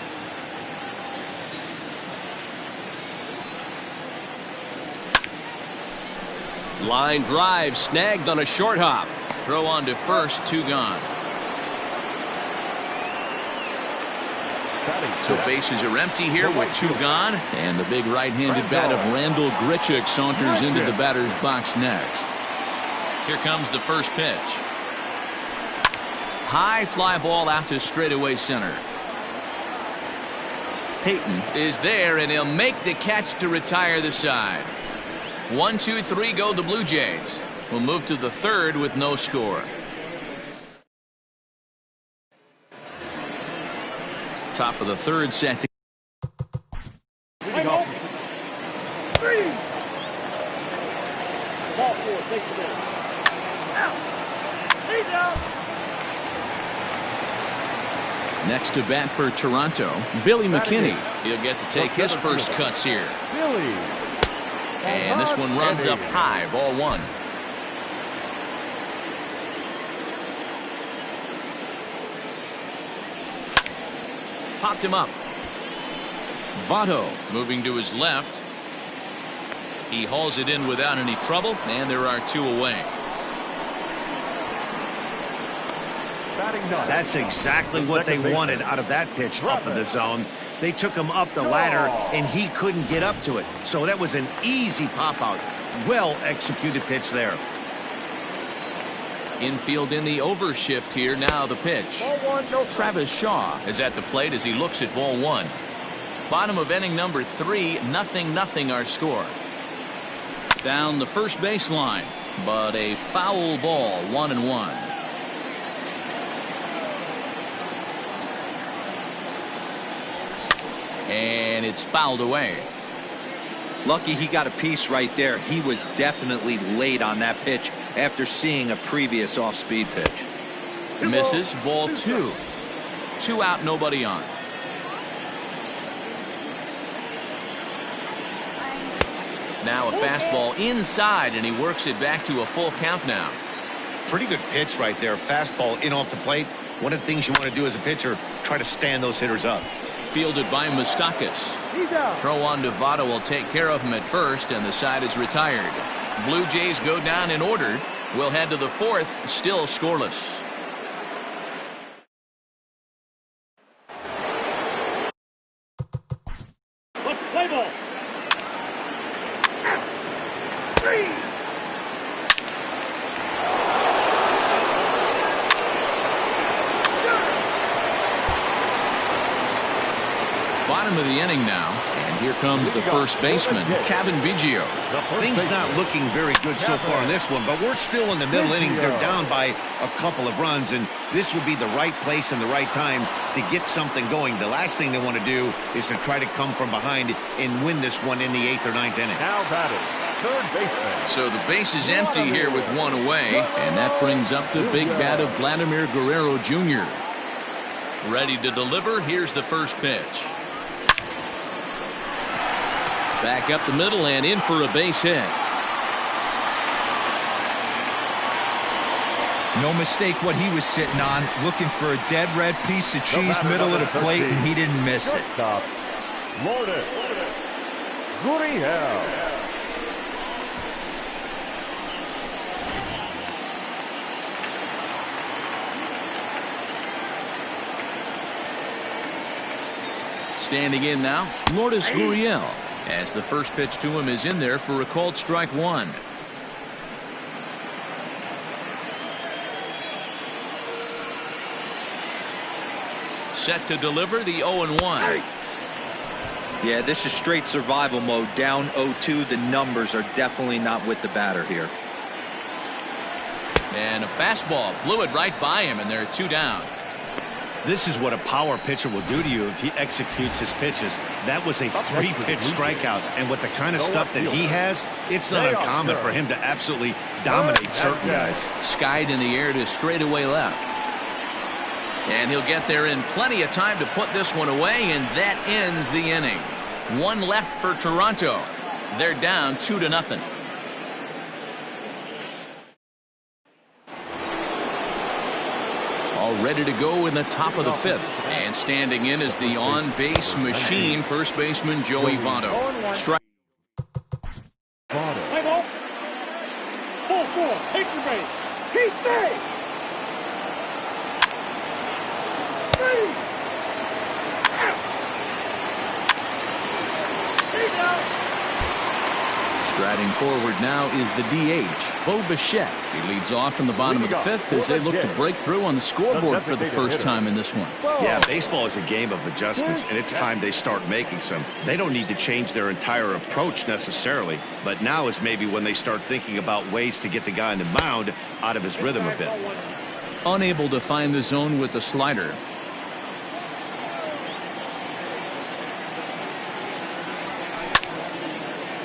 S1: Line drive snagged on a short hop. Throw on to first, 2 gone. So bases are empty here with 2 gone. And the big right-handed bat of Randall Grichuk saunters into the batter's box next. Here comes the first pitch. High fly ball out to straightaway center. Payton is there, and he'll make the catch to retire the side. 1, 2, 3 go the Blue Jays. We'll move to the third with no score. Top of the third set.
S5: Play ball. 3. Ball 4. Take the ball. Out. He's out.
S1: Next to bat for Toronto, Billy McKinney. He'll get to take his first cuts here.
S2: Billy.
S1: And this one runs up high. Ball 1. popped him up. Votto moving to his left. He hauls it in without any trouble, and there are 2 away.
S4: That's exactly what they wanted out of that pitch up in the zone. They took him up the ladder, and he couldn't get up to it. So that was an easy pop-out. Well-executed pitch there.
S1: Infield in the overshift here. Now the pitch. Travis Shaw is at the plate as he looks at ball 1. Bottom of inning number 3, 0-0 our score. Down the first baseline, but a foul ball, 1-1. And it's fouled away.
S3: Lucky he got a piece right there. He was definitely late on that pitch after seeing a previous off-speed pitch.
S1: Misses, ball 2. 2 out, nobody on. Now a fastball inside, and he works it back to a full count now.
S4: Pretty good pitch right there. Fastball in off the plate. One of the things you want to do as a pitcher, try to stand those hitters up.
S1: Fielded by Moustakas. Throw on to Votto will take care of him at first, and the side is retired. Blue Jays go down in order. We'll head to the 4th, still scoreless.
S5: Let's play ball. 3.
S1: Bottom of the inning now, and here comes the first baseman, Kevin Biggio.
S4: Things not looking very good so far in this one, but we're still in the middle innings. They're down by a couple of runs, and this would be the right place and the right time to get something going. The last thing they want to do is to try to come from behind and win this one in the 8th or 9th inning.
S2: Now batting, third baseman.
S1: So the base is empty here with 1 away, and that brings up the big bat of Vladimir Guerrero Jr. Ready to deliver. Here's the first pitch. Back up the middle and in for a base hit.
S3: No mistake what he was sitting on, looking for a dead red piece of cheese middle of the plate, and he didn't miss it.
S2: Lourdes Gurriel.
S1: Standing in now, Lourdes Gurriel, as the first pitch to him is in there for a called strike 1. Set to deliver the 0-1.
S3: Yeah, this is straight survival mode. Down 0-2. The numbers are definitely not with the batter here.
S1: And a fastball blew it right by him, and there are 2 down.
S4: This is what a power pitcher will do to you if he executes his pitches. That was a 3-pitch strikeout, and with the kind of stuff that he has, it's not uncommon for him to absolutely dominate certain guys.
S1: Skied in the air to straightaway left. And he'll get there in plenty of time to put this one away, and that ends the inning. 1 left for Toronto. They're down 2-0. All ready to go in the top of the 5th. And standing in is the on-base machine, first baseman Joey Votto. Strike.
S5: Play ball. 4-4. Take the base. Keep safe. 3. Out. He's out.
S1: Striding forward now is the DH, Bo Bichette. He leads off in the bottom of the 5th as they look to break through on the scoreboard for the first time in this one.
S4: Yeah, baseball is a game of adjustments, and it's time they start making some. They don't need to change their entire approach necessarily, but now is maybe when they start thinking about ways to get the guy on the mound out of his rhythm a bit.
S1: Unable to find the zone with the slider.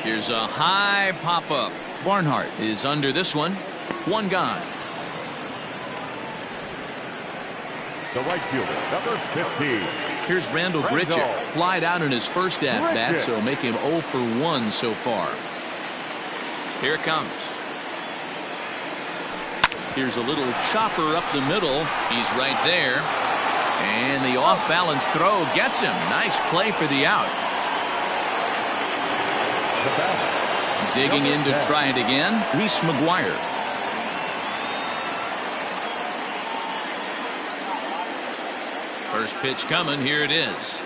S1: Here's a high pop-up. Barnhart is under this one. 1 gone.
S2: The right fielder, number 15.
S1: Here's Randall Grichuk. Flied out in his first at-bat, so make him 0 for 1 so far. Here it comes. Here's a little chopper up the middle. He's right there. And the off-balance throw gets him. Nice play for the out. Digging in to try it again, Reese McGuire. First pitch coming. Here it is.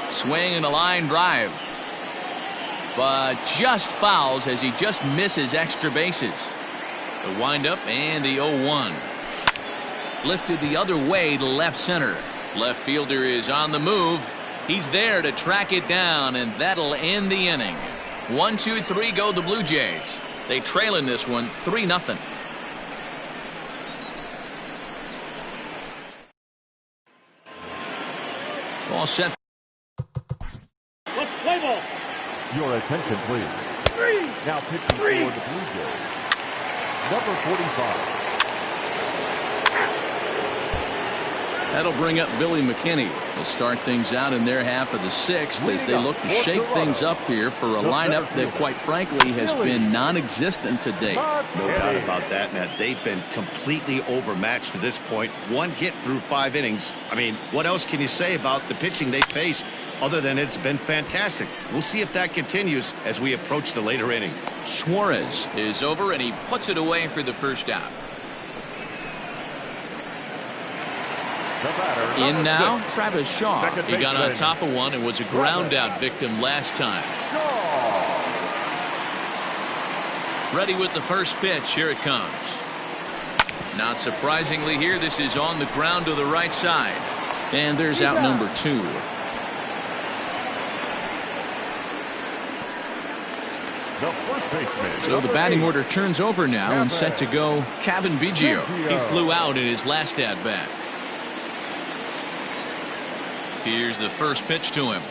S1: Swing and a line drive. But just fouls as he just misses extra bases. The windup and the 0-1. Lifted the other way to left center. Left fielder is on the move. He's there to track it down, and that'll end the inning. 1-2-3 go the Blue Jays. They trail in this one 3-0. All set.
S5: Let's play ball.
S2: Your attention, please. Now pitching for the Blue Jays, number 45.
S1: That'll bring up Billy McKinney. He'll start things out in their half of the sixth as they look to shake things up here for a lineup that, quite frankly, has been non-existent to date.
S4: No doubt about that, Matt. They've been completely overmatched to this point. One hit through 5 innings. I mean, what else can you say about the pitching they faced other than it's been fantastic? We'll see if that continues as we approach the later inning.
S1: Suarez is over, and he puts it away for the first out. In now, Travis Shaw. He got on top of one and was a ground out victim last time. Ready with the first pitch. Here it comes. Not surprisingly here, this is on the ground to the right side. And there's out number 2. So the batting order turns over now and set to go Kevin Biggio. He flew out in his last at bat. Here's the first pitch to him.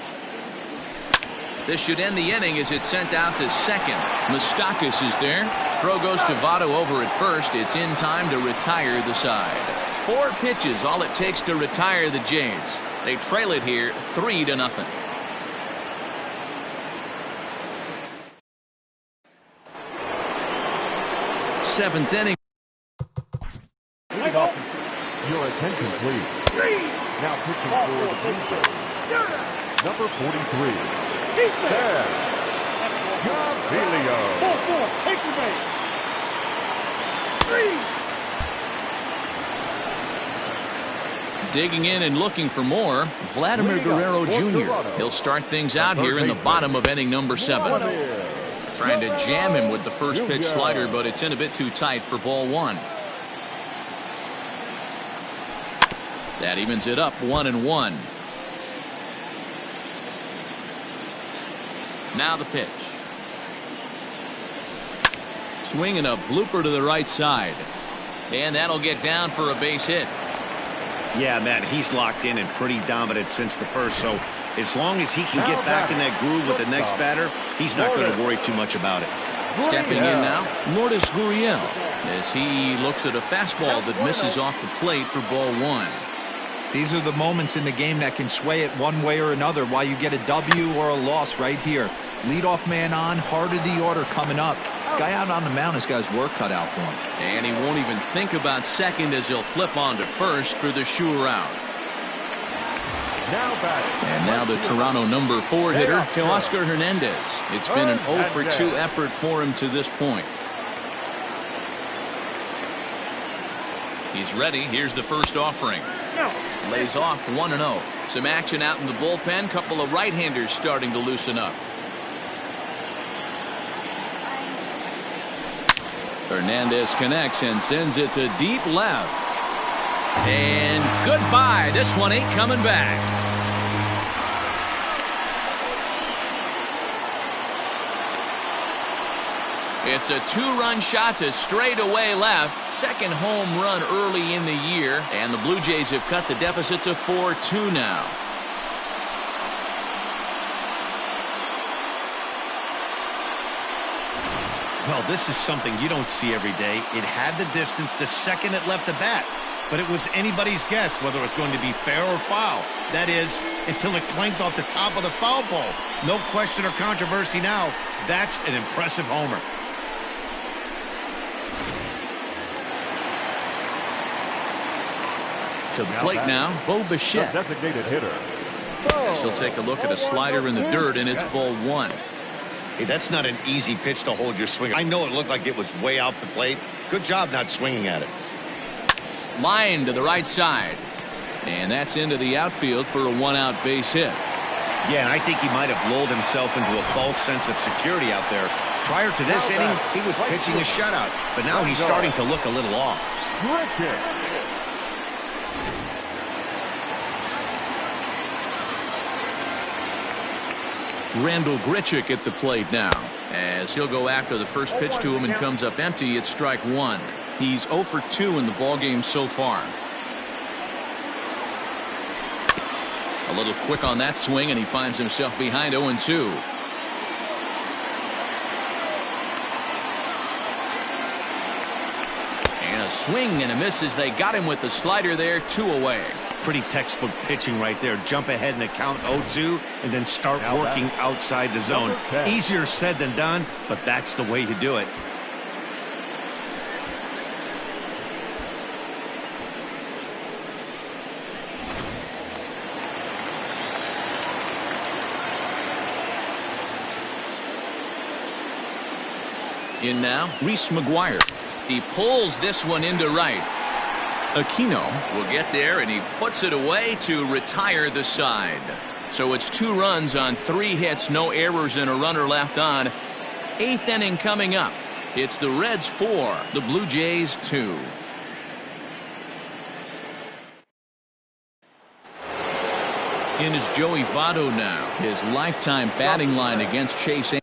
S1: This should end the inning as it's sent out to second. Moustakas is there. Throw goes to Votto over at first. It's in time to retire the side. 4 pitches, all it takes to retire the Jays. They trail it here 3-0. Seventh inning.
S2: Your attention, please. Now pitching for the Blue Jays, number 43. There. Gavilio.
S5: 4-4. Take your base. 3.
S1: Digging in and looking for more, Vladimir Guerrero Jr. He'll start things out here in the bottom of inning number 7. Trying to jam him with the first pitch slider, but it's in a bit too tight for ball 1. That evens it up 1-1. Now the pitch. Swinging a blooper to the right side. And that'll get down for a base hit.
S4: Yeah, Matt, he's locked in and pretty dominant since the first, so as long as he can get back in that groove with the next batter, he's not going to worry too much about it.
S1: Stepping in now, Lourdes Gurriel, as he looks at a fastball that misses off the plate for ball 1.
S3: These are the moments in the game that can sway it one way or another, why you get a W or a loss right here. Leadoff man on, heart of the order coming up. Guy out on the mound has got his work cut out for him.
S1: And he won't even think about second as he'll flip on to first for the sure out. And now the Toronto number 4 hitter, Teoscar Hernandez. It's been an 0-for-2 effort for him to this point. He's ready. Here's the first offering. Lays off 1-0. Some action out in the bullpen. Couple of right-handers starting to loosen up. Hernandez connects and sends it to deep left. And goodbye. This one ain't coming back. It's a 2-run shot to straightaway left. Second home run early in the year. And the Blue Jays have cut the deficit to 4-2 now.
S4: Well, this is something you don't see every day. It had the distance to second it left the bat. But it was anybody's guess whether it was going to be fair or foul. That is, until it clanked off the top of the foul pole. No question or controversy now. That's an impressive homer.
S1: to the plate now, Bo Bichette.
S2: Designated hitter.
S1: She'll take a look at a slider in the dirt, and it's ball one.
S4: Hey, that's not an easy pitch to hold your swing. I know it looked like it was way out the plate. Good job not swinging at it.
S1: Line to the right side. And that's into the outfield for a one-out base hit.
S4: Yeah, and I think he might have lulled himself into a false sense of security out there. Prior to this inning, he was pitching a shutout, but now he's starting to look a little off.
S1: Randall Grichuk at the plate now, as he'll go after the first pitch to him and comes up empty. It's strike one. He's 0 for 2 in the ballgame so far. A little quick on that swing, and he finds himself behind 0-2. And a swing and a miss as they got him with the slider there, 2 away.
S4: Pretty textbook pitching right there. Jump ahead in the count 0-2 and then start working outside the zone. Easier said than done, but that's the way to do it.
S1: In now, Reese McGuire. He pulls this one into right. Aquino will get there, and he puts it away to retire the side. So it's 2 runs on 3 hits, no errors, and a runner left on. 8th inning coming up. It's the Reds 4, the Blue Jays 2. In is Joey Votto now. His lifetime batting line against Chase.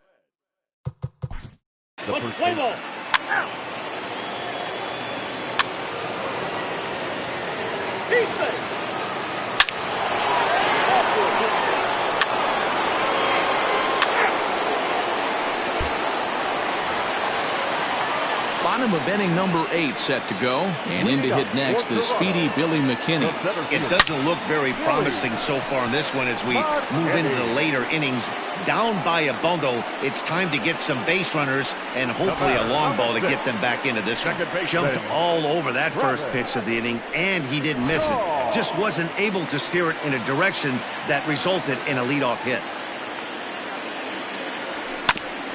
S1: Bottom of inning number 8 set to go, and in to hit next the speedy Billy McKinney.
S4: It doesn't look very promising so far in this one as we move into the later innings. Down by a bundle, it's time to get some base runners and hopefully a long ball to get them back into this one. Jumped all over that first pitch of the inning, and he didn't miss it. Just wasn't able to steer it in a direction that resulted in a leadoff hit.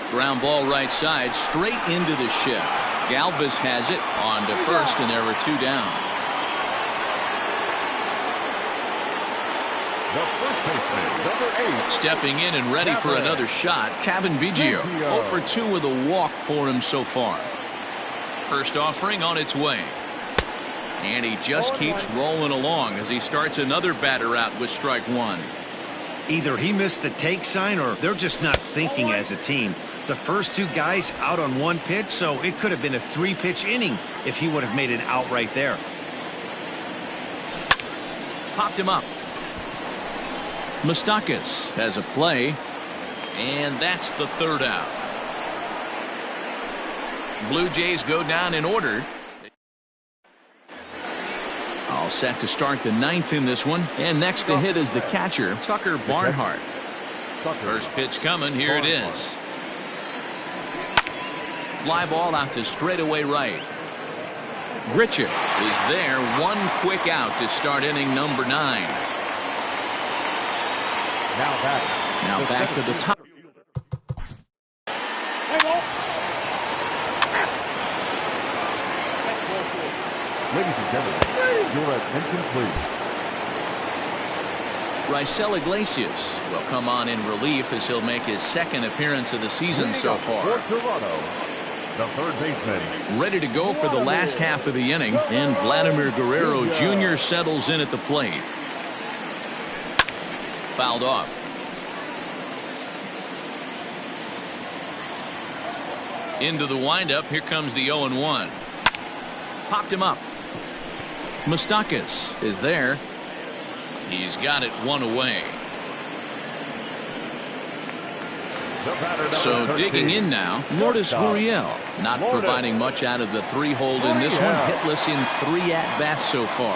S1: Ground ball right side, straight into the shift. Galvis has it on to first, and there were 2 down.
S2: The first baseman, number 8.
S1: Stepping in and ready for another shot, Kevin Biggio. 0 for 2 with a walk for him so far. First offering on its way. And he just keeps rolling along as he starts another batter out with strike 1.
S4: Either he missed the take sign or they're just not thinking as a team. The first 2 guys out on 1 pitch, so it could have been a 3-pitch inning if he would have made an out right there.
S1: Popped him up. Moustakas has a play, and that's the 3rd out. Blue Jays go down in order. All set to start the 9th in this one, and next to hit is the catcher, Tucker Barnhart. First pitch coming, here it is. Fly ball out to straightaway right. Grichuk is there, 1 quick out to start inning number 9. Now back to the top.
S2: Ladies and gentlemen, your attention please.
S1: Raisel Iglesias will come on in relief as he'll make his 2nd appearance of the season so far.
S2: The third baseman.
S1: Ready to go for the last half of the inning, and Vladimir Guerrero Jr. settles in at the plate. Fouled off. Into the windup, here comes the 0-1. Popped him up. Moustakas is there. He's got it 1 away. So digging in now, Lourdes Gurriel, not providing much out of the 3-hole in this one, hitless in 3 at-bats so far.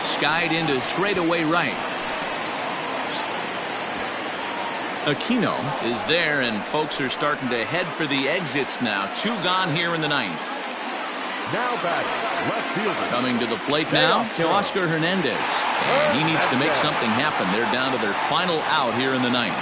S1: Skied into straightaway right. Aquino is there, and folks are starting to head for the exits now. 2 gone here in the 9th.
S2: Now back, left fielder.
S1: Coming to the plate now, Teoscar Hernandez. And he needs to make something happen. They're down to their final out here in the ninth.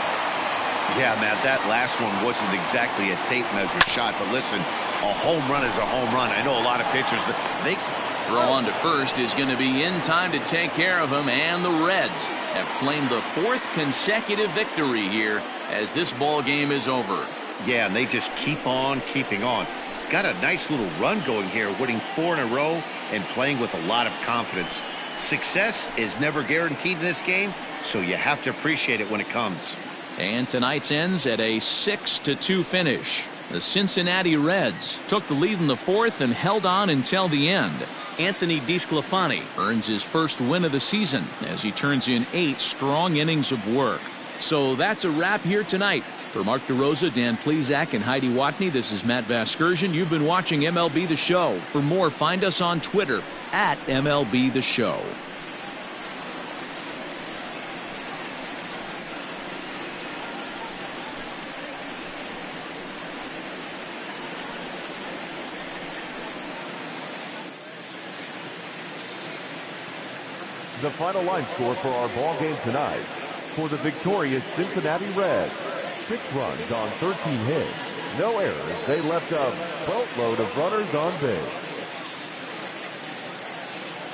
S4: Yeah, Matt, that last one wasn't exactly a tape measure shot, but listen, a home run is a home run. I know a lot of pitchers, they
S1: throw on to first is going to be in time to take care of him, and the Reds have claimed the 4th consecutive victory here as this ball game is over.
S4: Yeah, and they just keep on keeping on. Got a nice little run going here, winning 4 in a row and playing with a lot of confidence. Success is never guaranteed in this game, so you have to appreciate it when it comes.
S1: And tonight's ends at a 6-2 finish. The Cincinnati Reds took the lead in the 4th and held on until the end. Anthony DeSclafani earns his first win of the season as he turns in 8 strong innings of work. So that's a wrap here tonight. For Mark DeRosa, Dan Plesac, and Heidi Watney, this is Matt Vasgersian. You've been watching MLB The Show. For more, find us on Twitter at MLB The Show.
S2: The final line score for our ball game tonight. For the victorious Cincinnati Reds, 6 runs on 13 hits, no errors. They left a boatload of runners on base.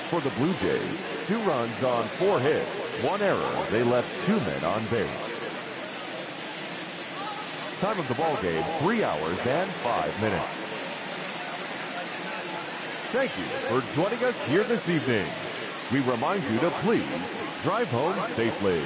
S2: For the Blue Jays, 2 runs on 4 hits, 1 error. They left 2 men on base. Time of the ball game, 3 hours and 5 minutes. Thank you for joining us here this evening. We remind you to please drive home safely.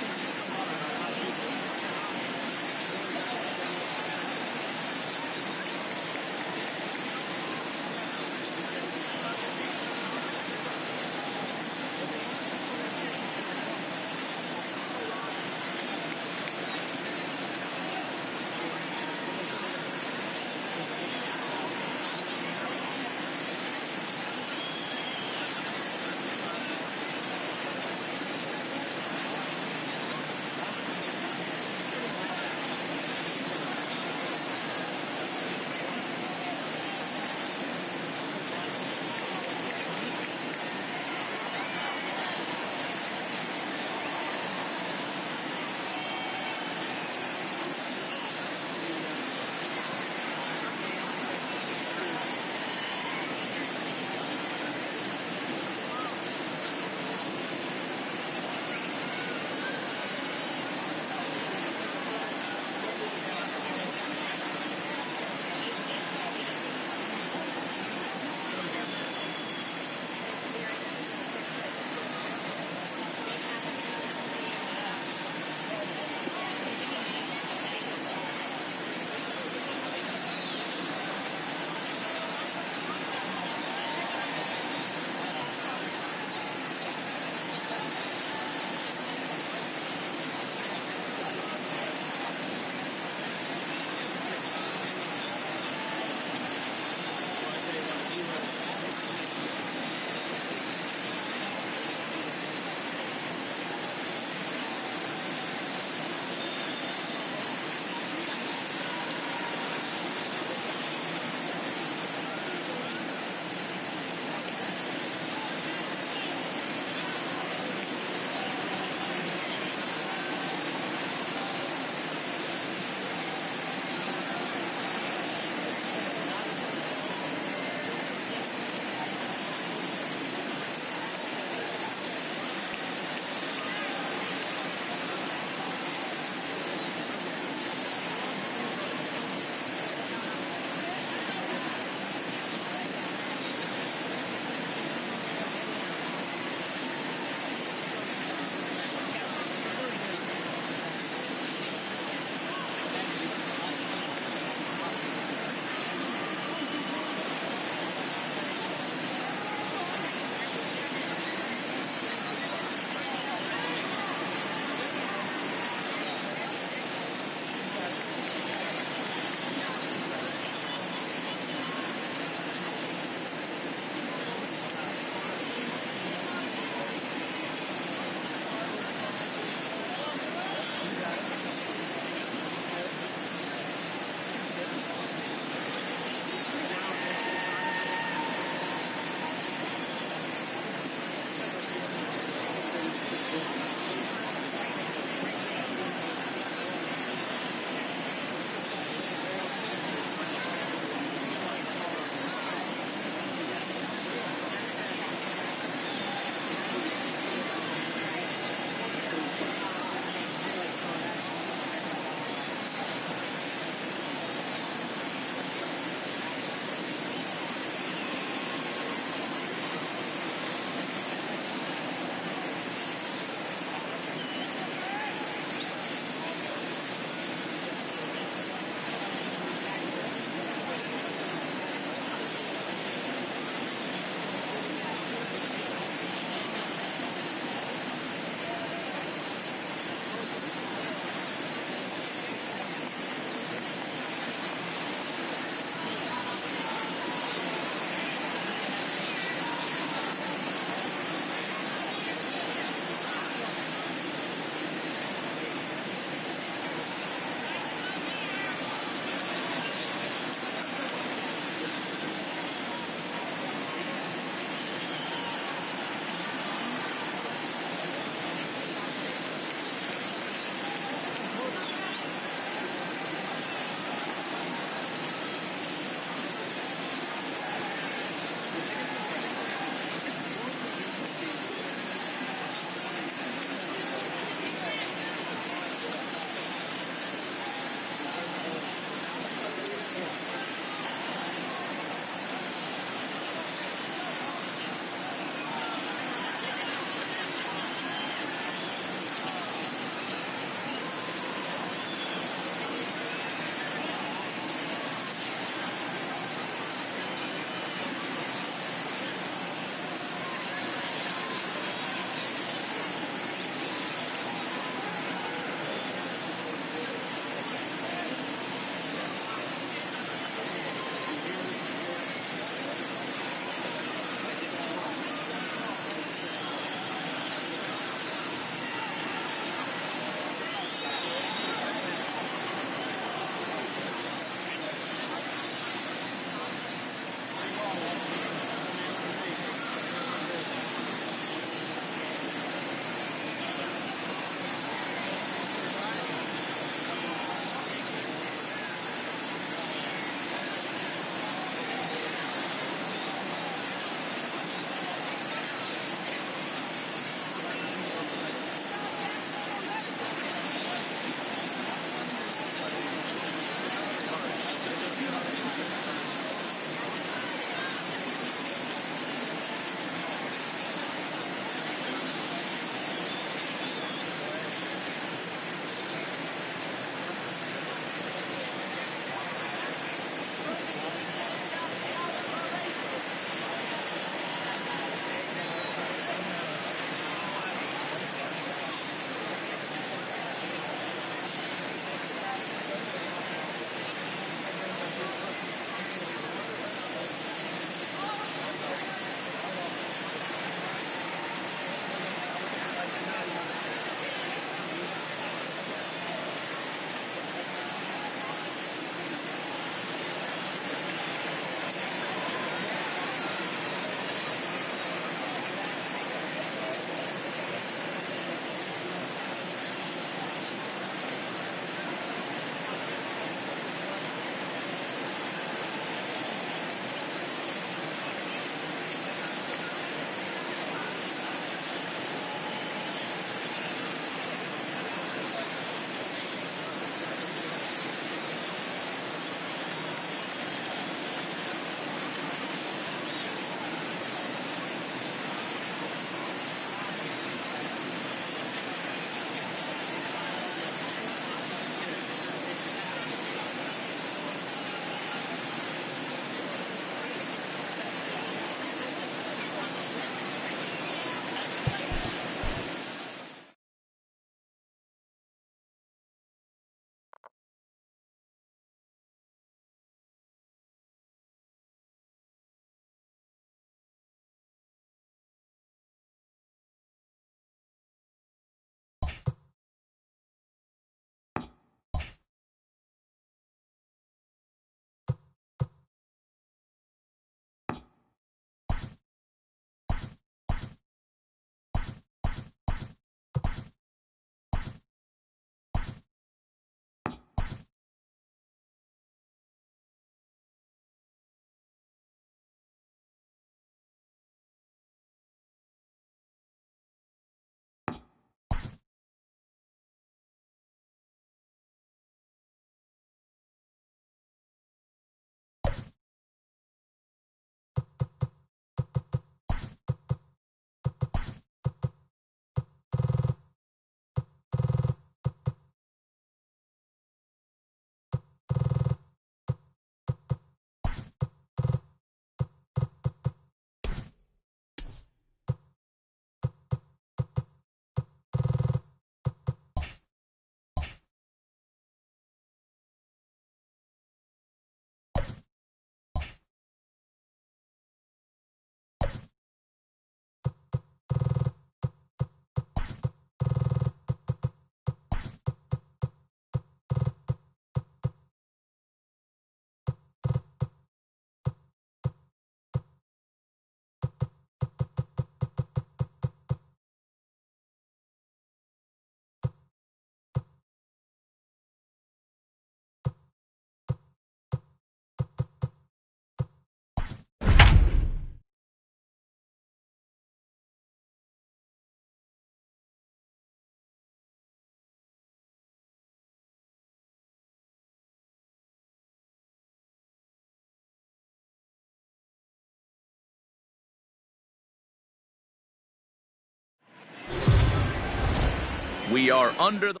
S1: We are under the...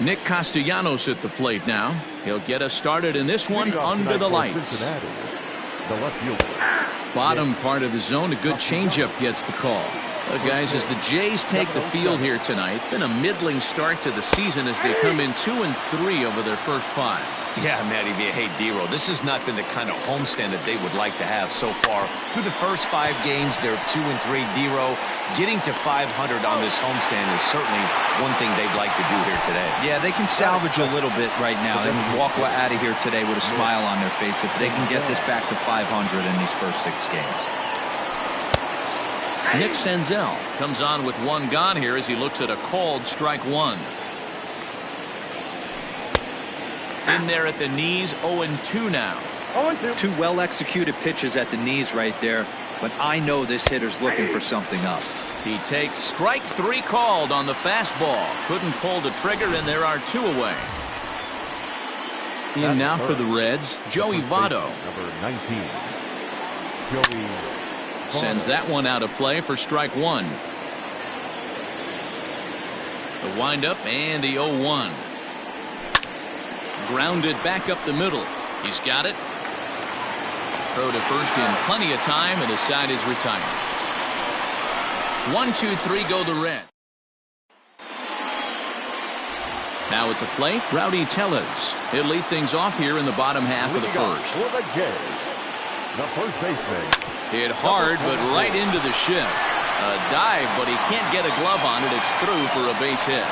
S1: Nick Castellanos at the plate now. He'll get us started in this one under the lights.
S2: The left fielder.
S1: Bottom part of the zone, a good changeup gets the call. Guys, as the Jays take the field here tonight, been a middling start to the season as they come in 2-3 over their first 5.
S4: Yeah, Matty V. Hey, D-Roll, this has not been the kind of homestand that they would like to have so far. Through the first 5 games, they're 2-3. D-Roll, getting to 500 on this homestand is certainly one thing they'd like to do here today.
S3: Yeah, they can salvage a little bit right now. They can walk out of here today with a smile on their face if they can get this back to 500 in these first 6 games.
S1: Nick Senzel comes on with 1 gone here as he looks at a called strike 1. In there at the knees, 0-2 now.
S5: 0-2.
S3: 2 well-executed pitches at the knees right there, but I know this hitter's looking for something up.
S1: He takes strike 3 called on the fastball. Couldn't pull the trigger, and there are 2 away. In now for the Reds, Joey Votto.
S2: Number 19. Joey
S1: Sends that one out of play for strike 1. The windup and the 0-1. Grounded back up the middle. He's got it. Throw to first in plenty of time, and his side is retired. 1-2-3 go the Reds. Now at the plate, Rowdy Tellez. He'll lead things off here in the bottom half of the first.
S2: For the Jays, the first baseman.
S1: Hit hard, but right into the shift. A dive, but he can't get a glove on it. It's through for a base hit.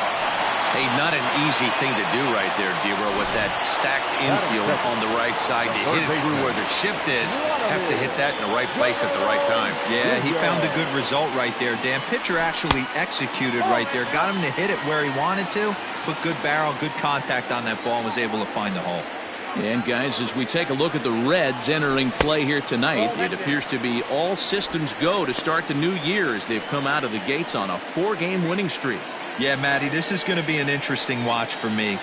S4: Hey, not an easy thing to do right there, D-Roll, with that stacked infield on the right side. To hit it through where the shift is, have to hit that in the right place at the right time.
S3: Yeah, he found a good result right there, Dan. Pitcher actually executed right there. Got him to hit it where he wanted to. Put good barrel, good contact on that ball, and was able to find the hole.
S1: And guys, as we take a look at the Reds entering play here tonight, it appears to be all systems go to start the new year as they've come out of the gates on a 4-game winning streak.
S3: Yeah, Matty, this is going to be an interesting watch for me.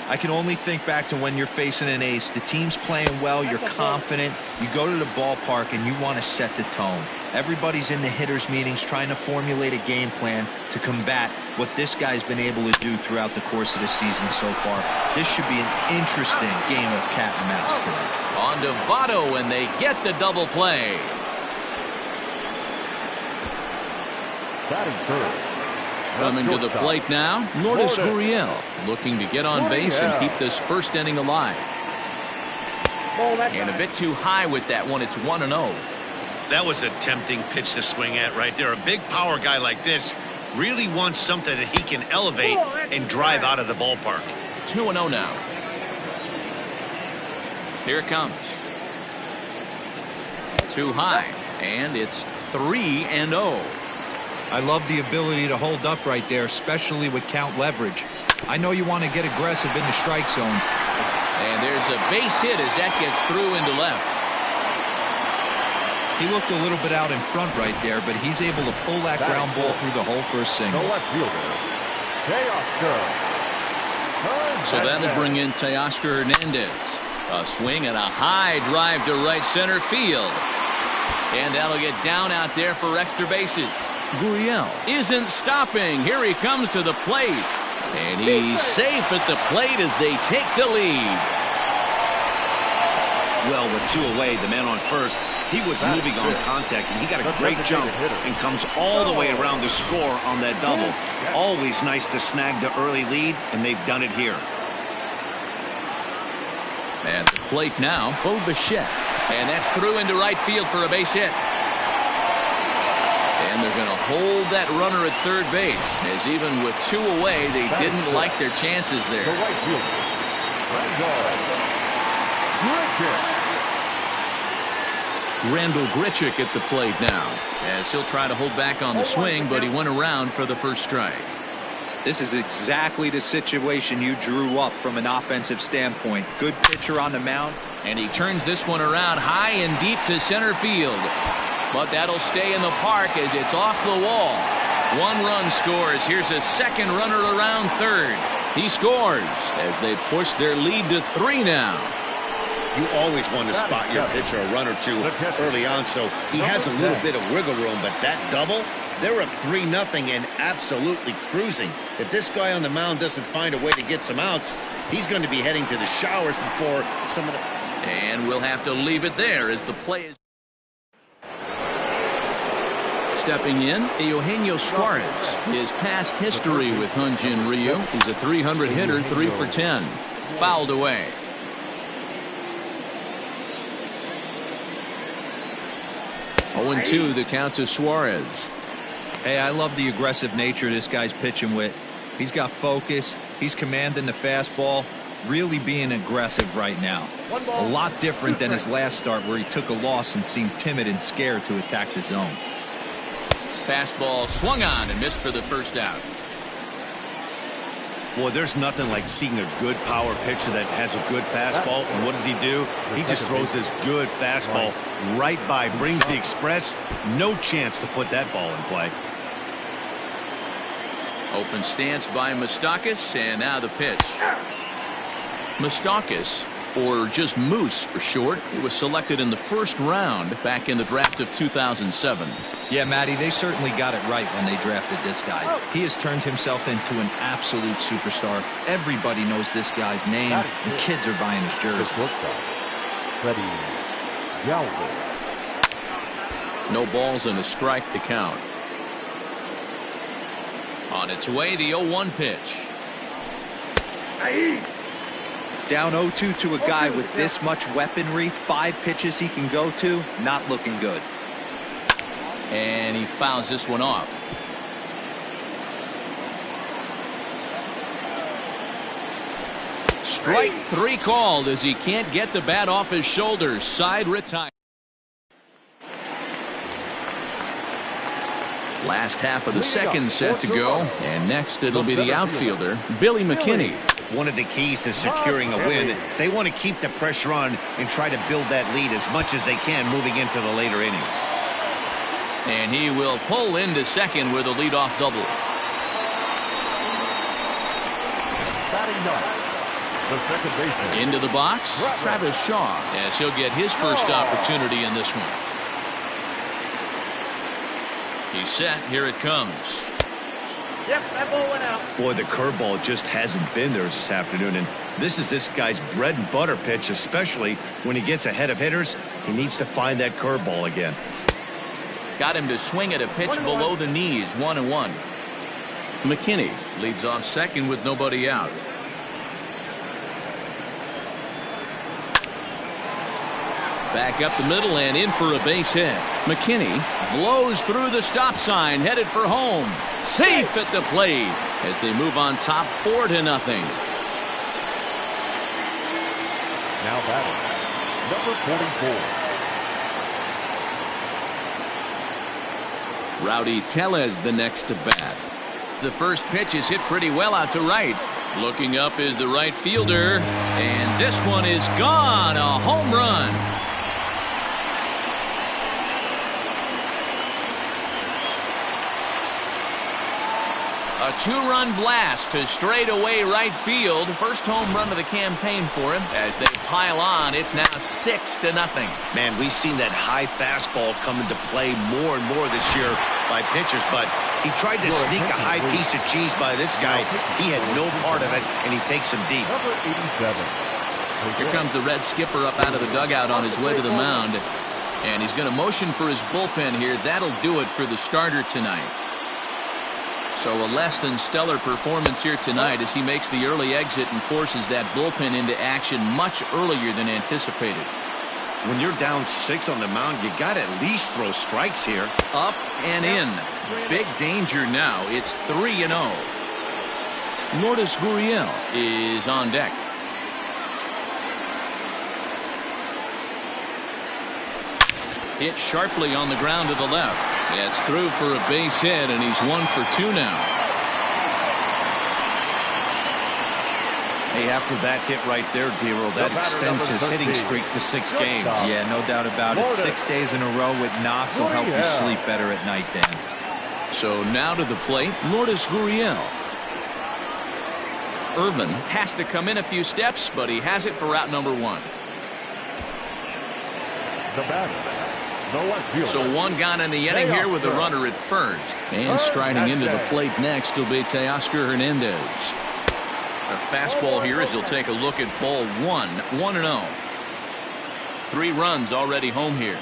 S3: I can only think back to when you're facing an ace. The team's playing well, you're confident, you go to the ballpark and you want to set the tone. Everybody's in the hitters' meetings trying to formulate a game plan to combat what this guy's been able to do throughout the course of the season so far. This should be an interesting game of cat and mouse today.
S1: On to Votto, and they get the double play.
S2: Batting third.
S1: Coming to the plate now, Lourdes Gurriel, looking to get on base and keep this first inning alive. And a bit too high with that one. It's 1-0.
S4: That was a tempting pitch to swing at right there. A big power guy like this really wants something that he can elevate and drive out of the ballpark.
S1: 2-0 now. Here it comes. Too high, and it's 3-0.
S3: I love the ability to hold up right there, especially with count leverage. I know you want to get aggressive in the strike zone.
S1: And there's a base hit as that gets through into left.
S3: He looked a little bit out in front right there, but he's able to pull that ground ball through the hole for a single.
S2: The left fielder, Teoscar.
S1: So that'll bring in Teoscar Hernandez. A swing and a high drive to right center field. And that'll get down out there for extra bases. Gurriel isn't stopping. Here he comes to the plate. And he's safe at the plate as they take the lead.
S4: Well, with 2 away, the man on first, he was moving on contact, and he got a great jump and comes all the way around to score on that double. Always nice to snag the early lead, and they've done it here.
S1: At the plate now, Bo Bichette. And that's through into right field for a base hit. And they're going to hold that runner at third base, as even with 2 away, they didn't like their chances there.
S2: The right fielder,
S1: Randall Grichuk at the plate now, as he'll try to hold back on the swing, but he went around for the first strike.
S3: This is exactly the situation you drew up from an offensive standpoint. Good pitcher on the mound.
S1: And he turns this one around high and deep to center field. But that'll stay in the park as it's off the wall. 1 run scores. Here's a second runner around third. He scores as they push their lead to 3 now.
S4: You always want to spot your pitcher a run or two early on, so he has a little bit of wiggle room, but that double, They're up 3-0 and absolutely cruising. If this guy on the mound doesn't find a way to get some outs, he's going to be heading to the showers before some of the...
S1: And we'll have to leave it there as the play is... Stepping in, Eugenio Suarez. His past history with Hyunjin Ryu. He's a 300 hitter, 3 for 10. Fouled away. Oh, 0-2 the count to Suarez.
S3: Hey, I love the aggressive nature this guy's pitching with. He's got focus. He's commanding the fastball. Really being aggressive right now. A lot different than his last start where he took a loss and seemed timid and scared to attack the zone.
S1: Fastball swung on and missed for the first out.
S4: Boy, there's nothing like seeing a good power pitcher that has a good fastball. And what does he do? He just throws this good fastball right by, brings the express. No chance to put that ball in play.
S1: Open stance by Moustakas, and now the pitch. Moustakas, or just Moose for short, he was selected in the first round back in the draft of 2007.
S3: Yeah, Matty, they certainly got it right when they drafted this guy. He has turned himself into an absolute superstar. Everybody knows this guy's name, and kids are buying his jerseys.
S1: No balls and a strike to count. On its way, the 0-1 pitch.
S3: Down 0-2 to a guy with this much weaponry, 5 pitches he can go to, not looking good.
S1: And he fouls this one off. Strike 3 called as he can't get the bat off his shoulders. Side retire. Last half of the second set to go, and next it'll be the outfielder, Billy McKinney.
S4: One of the keys to securing a win, they want to keep the pressure on and try to build that lead as much as they can moving into the later innings.
S1: And he will pull into second with a leadoff double.
S2: The second baseman.
S1: Into the box, Travis Shaw, as he'll get his first opportunity in this one. He's set. Here it comes.
S5: Yep, that ball went out.
S4: Boy, the curveball just hasn't been there this afternoon, and this is this guy's bread and butter pitch, especially when he gets ahead of hitters. He needs to find that curveball again.
S1: Got him to swing at a pitch below the knees, 1-1. McKinney leads off second with nobody out. Back up the middle and in for a base hit. McKinney blows through the stop sign, headed for home. Safe at the plate as they move on top 4-0.
S2: Now batting, number 44.
S1: Rowdy Tellez the next to bat. The first pitch is hit pretty well out to right. Looking up is the right fielder, and this one is gone. A home run. A 2-run blast to straightaway right field. First home run of the campaign for him. As they pile on, it's now 6-0.
S4: Man, we've seen that high fastball come into play more and more this year by pitchers, but he tried to sneak a high piece of cheese by this guy. He had no part of it, and he takes him deep.
S2: Number 87.
S1: Here comes the Red skipper up out of the dugout on his way to the mound. And he's going to motion for his bullpen here. That'll do it for the starter tonight. So a less than stellar performance here tonight as he makes the early exit and forces that bullpen into action much earlier than anticipated.
S4: When you're down 6 on the mound, you got to at least throw strikes here.
S1: Up and in. Big danger now. It's 3-0. Lourdes Gurriel is on deck. Hit sharply on the ground to the left. That's through for a base hit, and he's 1 for 2 now.
S4: Hey, after that hit right there, D-Roll, that extends his hitting streak to 6 games.
S3: Yeah, no doubt about it. 6 days in a row with knocks will help you sleep better at night, Dan.
S1: So now to the plate, Lourdes Gurriel. Irvin has to come in a few steps, but he has it for out number 1.
S2: The batter, the left fielder.
S1: So one gone in the inning here with a runner at first. And striding into the plate next will be Teoscar Hernandez. A fastball here as he'll take a look at ball one. 1-0. 3 runs already home here.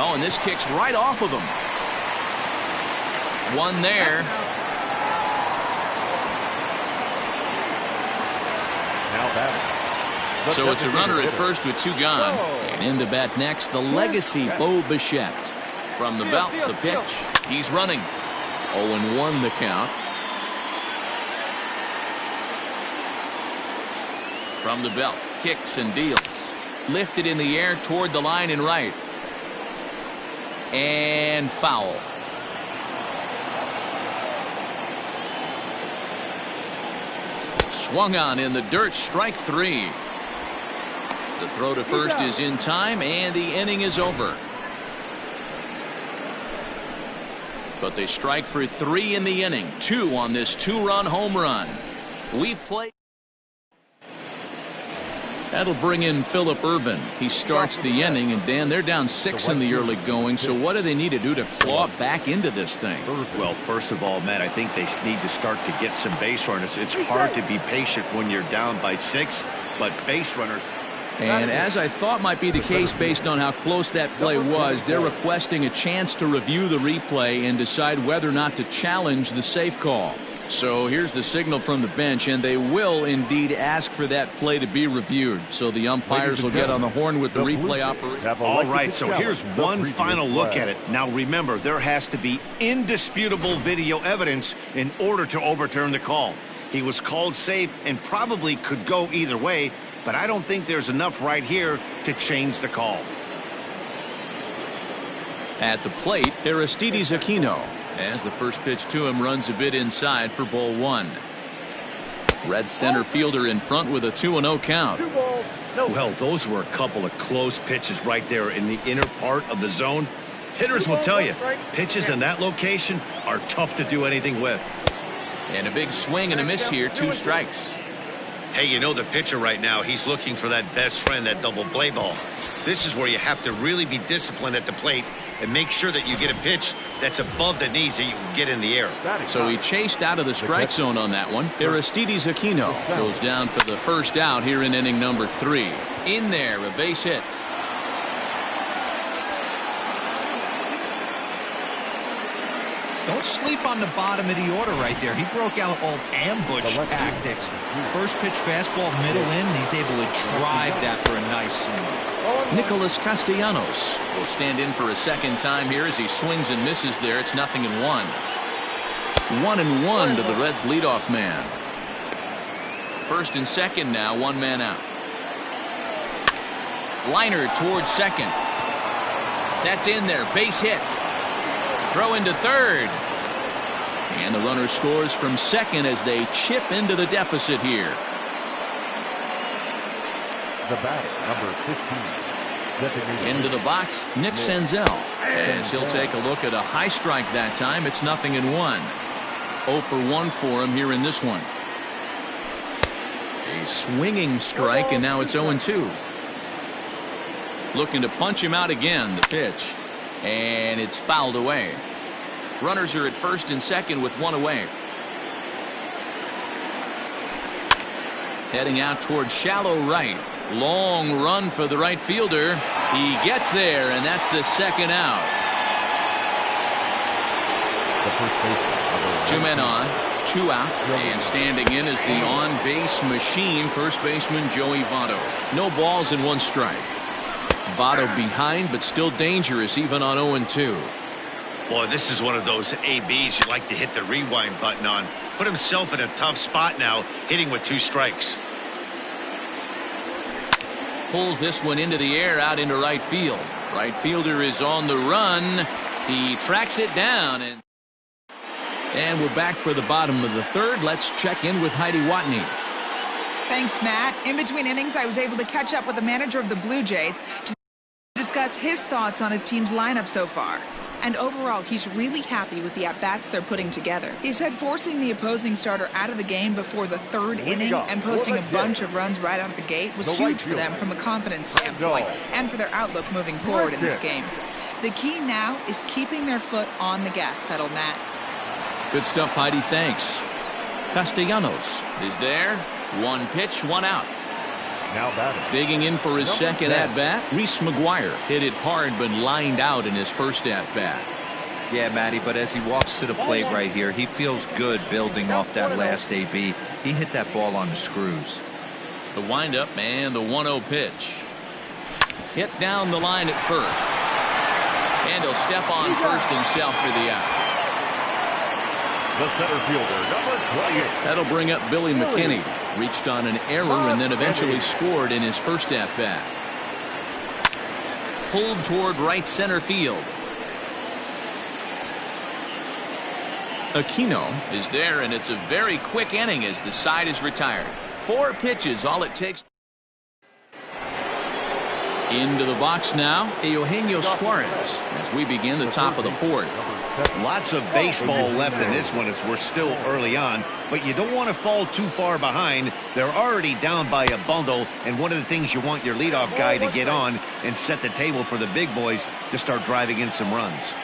S1: Oh, and this kicks right off of him. One there.
S2: Now batting.
S1: So it's a runner at first with 2 gone. And in to bat next, the legacy Bo Bichette. From the belt, the pitch. He's running. 0-1 the count. From the belt, kicks and deals. Lifted in the air toward the line and right. And foul. Swung on in the dirt, strike 3. The throw to first is in time, and the inning is over. But they strike for 3 in the inning. 2 on this 2-run home run. We've played. That'll bring in Phillip Ervin. He starts the inning, and Dan, they're down 6 in the early going. So what do they need to do to claw back into this thing?
S4: Well, first of all, Matt, I think they need to start to get some base runners. It's hard to be patient when you're down by 6, but base runners.
S1: And as I thought might be the case based on how close that play was, they're requesting a chance to review the replay and decide whether or not to challenge the safe call. So here's the signal from the bench, and they will indeed ask for that play to be reviewed. So the umpires will get on the horn with the replay operator.
S4: All right, so here's one final look at it. Now remember, there has to be indisputable video evidence in order to overturn the call. He was called safe and probably could go either way, but I don't think there's enough right here to change the call.
S1: At the plate, Aristides Aquino. As the first pitch to him runs a bit inside for ball 1. Red center fielder in front with a 2-0 count.
S4: Well, those were a couple of close pitches right there in the inner part of the zone. Hitters will tell you, pitches in that location are tough to do anything with.
S1: And a big swing and a miss here, 2 strikes.
S4: Hey, you know the pitcher right now, he's looking for that best friend, that double play ball. This is where you have to really be disciplined at the plate and make sure that you get a pitch that's above the knees that you can get in the air.
S1: So he chased out of the strike zone on that one. Aristides Aquino goes down for the first out here in inning number 3. In there, a base hit.
S3: Don't sleep on the bottom of the order right there. He broke out old ambush tactics. First pitch fastball, middle in. He's able to drive that for a nice swing.
S1: Nicholas Castellanos will stand in for a second time here as he swings and misses there. It's 0-1. 1-1 to the Reds leadoff man. First and second now, 1 man out. Liner towards second. That's in there, base hit. Throw into third. And the runner scores from second as they chip into the deficit here.
S2: The batter, number 15.
S1: Into the box, Nick Senzel. As he'll take a look at a high strike that time. It's 0-1. 0 for 1 for him here in this one. A swinging strike, and now it's 0-2. Looking to punch him out again, the pitch. And it's fouled away. Runners are at first and second with 1 away. Heading out towards shallow right. Long run for the right fielder. He gets there, and that's the second out. 2 men on, 2 out, and standing in is the on-base machine, first baseman Joey Votto. No balls and 1 strike. Votto behind, but still dangerous even on 0-2.
S4: Boy, this is one of those ABs you like to hit the rewind button on. Put himself in a tough spot now, hitting with 2 strikes.
S1: Pulls this one into the air out into right field. Right fielder is on the run. He tracks it down. And we're back for the bottom of the third. Let's check in with Heidi Watney.
S6: Thanks, Matt. In between innings, I was able to catch up with the manager of the Blue Jays to discuss his thoughts on his team's lineup so far. And overall, he's really happy with the at-bats they're putting together. He said forcing the opposing starter out of the game before the third inning and posting a bunch of runs right out of the gate was huge for them from a confidence standpoint and for their outlook moving forward in this game. The key now is keeping their foot on the gas pedal, Matt.
S1: Good stuff, Heidi. Thanks. Castellanos is there. One pitch, one out.
S2: Now batting.
S1: Digging in for his second at-bat, Reese McGuire hit it hard but lined out in his first at-bat.
S3: Yeah, Matty, but as he walks to the plate right here, he feels good building off that last AB. He hit that ball on the screws.
S1: The windup and the 1-0 pitch. Hit down the line at first. And he'll step on first himself for the out.
S2: The center fielder, number 28.
S1: That'll bring up Billy McKinney. Reached on an error and then eventually scored in his first at-bat. Pulled toward right center field. Aquino is there, and it's a very quick inning as the side is retired. 4 pitches, all it takes. Into the box now, Eugenio Suarez as we begin the top of the 4th.
S4: Lots of baseball left in this one as we're still early on, but you don't want to fall too far behind. They're already down by a bundle, and one of the things you want your leadoff guy to get on and set the table for the big boys to start driving in some runs.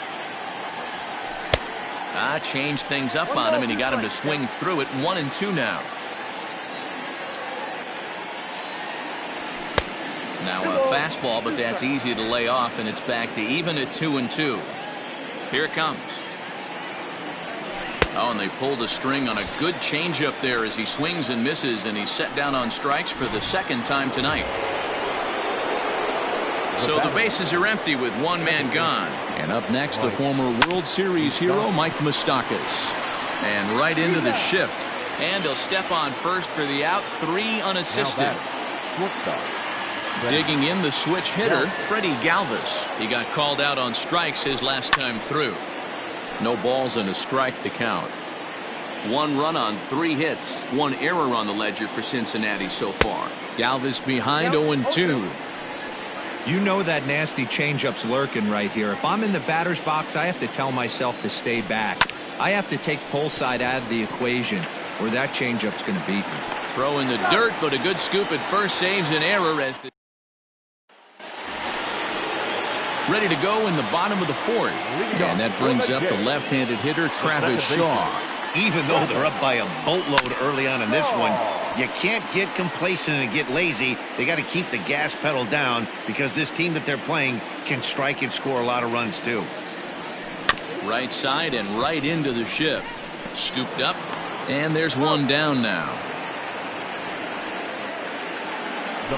S1: Changed things up on him, and he got him to swing through it. 1-2 now. Now a fastball, but that's easy to lay off, and it's back to even at 2-2. Here it comes. Oh, and they pulled a string on a good changeup there as he swings and misses, and he's set down on strikes for the second time tonight. So the bases are empty with one man gone. And up next, the former World Series hero, Mike Moustakas. And right into the shift. And he'll step on first for the out, 3 unassisted. Digging in the switch hitter, Freddie Galvis. He got called out on strikes his last time through. No balls and a strike to count. 1 run on 3 hits. 1 error on the ledger for Cincinnati so far. Galvis behind 0-2.
S3: You know that nasty changeup's lurking right here. If I'm in the batter's box, I have to tell myself to stay back. I have to take pull side out of the equation, or that changeup's going to beat me.
S1: Throw in the dirt, but a good scoop at first saves an error as the ready to go in the bottom of the 4th. And that brings up the left-handed hitter, Travis Shaw.
S4: Even though they're up by a boatload early on in this one, you can't get complacent and get lazy. They got to keep the gas pedal down because this team that they're playing can strike and score a lot of runs too.
S1: Right side and right into the shift. Scooped up, and there's 1 down now.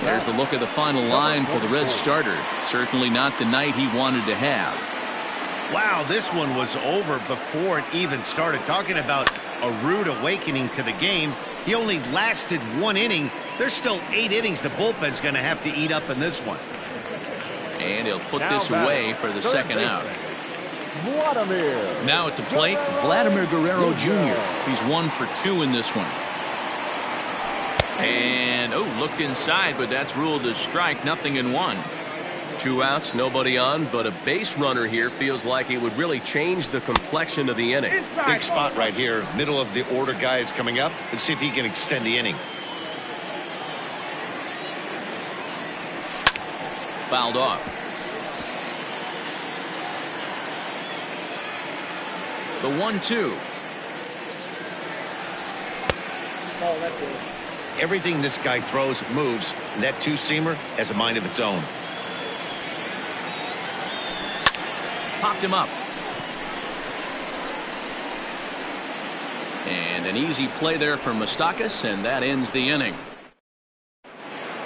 S1: There's the look of the final line for the Reds starter. Certainly not the night he wanted to have.
S4: Wow, this one was over before it even started. Talking about a rude awakening to the game. He only lasted 1 inning. There's still 8 innings the bullpen's going to have to eat up in this one.
S1: And he'll put this away for the second out. Now at the plate, Vladimir Guerrero Jr. He's 1 for 2 in this one. And, looked inside, but that's ruled a strike. 0-1.
S7: 2 outs, nobody on, but a base runner here feels like it would really change the complexion of the inning.
S4: Big spot right here. Middle of the order guy is coming up. Let's see if he can extend the inning.
S1: Fouled off. The 1-2.
S4: Everything this guy throws moves, and that 2-seamer has a mind of its own.
S1: Popped him up. And an easy play there from Moustakas, and that ends the inning.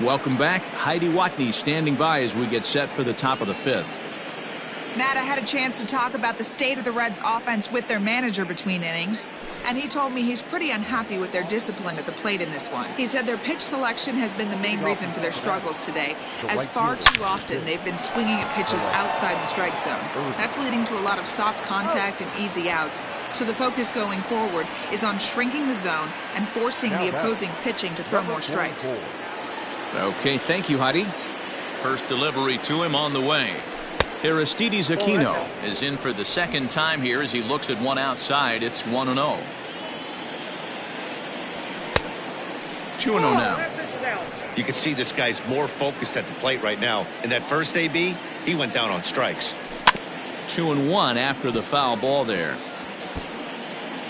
S1: Welcome back. Heidi Watney standing by as we get set for the top of the 5th.
S6: Matt, I had a chance to talk about the state of the Reds offense with their manager between innings, and he told me he's pretty unhappy with their discipline at the plate in this one. He said their pitch selection has been the main reason for their struggles today, as far too often they've been swinging at pitches outside the strike zone. That's leading to a lot of soft contact and easy outs, so the focus going forward is on shrinking the zone and forcing the opposing pitching to throw more strikes.
S1: Okay, thank you, Heidi. First delivery to him on the way. Aristides Aquino is in for the second time here as he looks at one outside. It's 1-0. 2-0 now.
S4: You can see this guy's more focused at the plate right now. In that first AB, he went down on strikes.
S1: 2-1 after the foul ball there.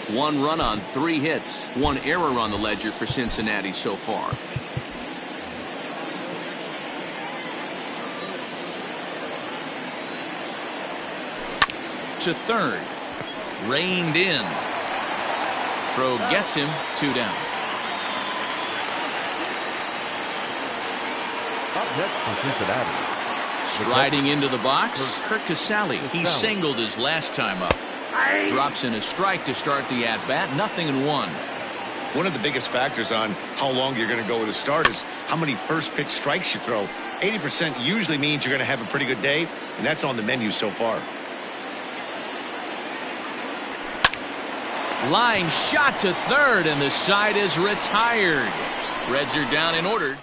S1: 1 run on 3 hits. 1 error on the ledger for Cincinnati so far. To third. Reined in. Throw gets him. 2 down.
S2: Up next for Cincinnati.
S1: Striding into the box, Kirk Casale. He singled his last time up. Drops in a strike to start the at-bat. 0-1.
S4: One of the biggest factors on how long you're going to go with a start is how many first pitch strikes you throw. 80% usually means you're going to have a pretty good day, and that's on the menu so far.
S1: Line shot to third, and the side is retired. Reds are down in order.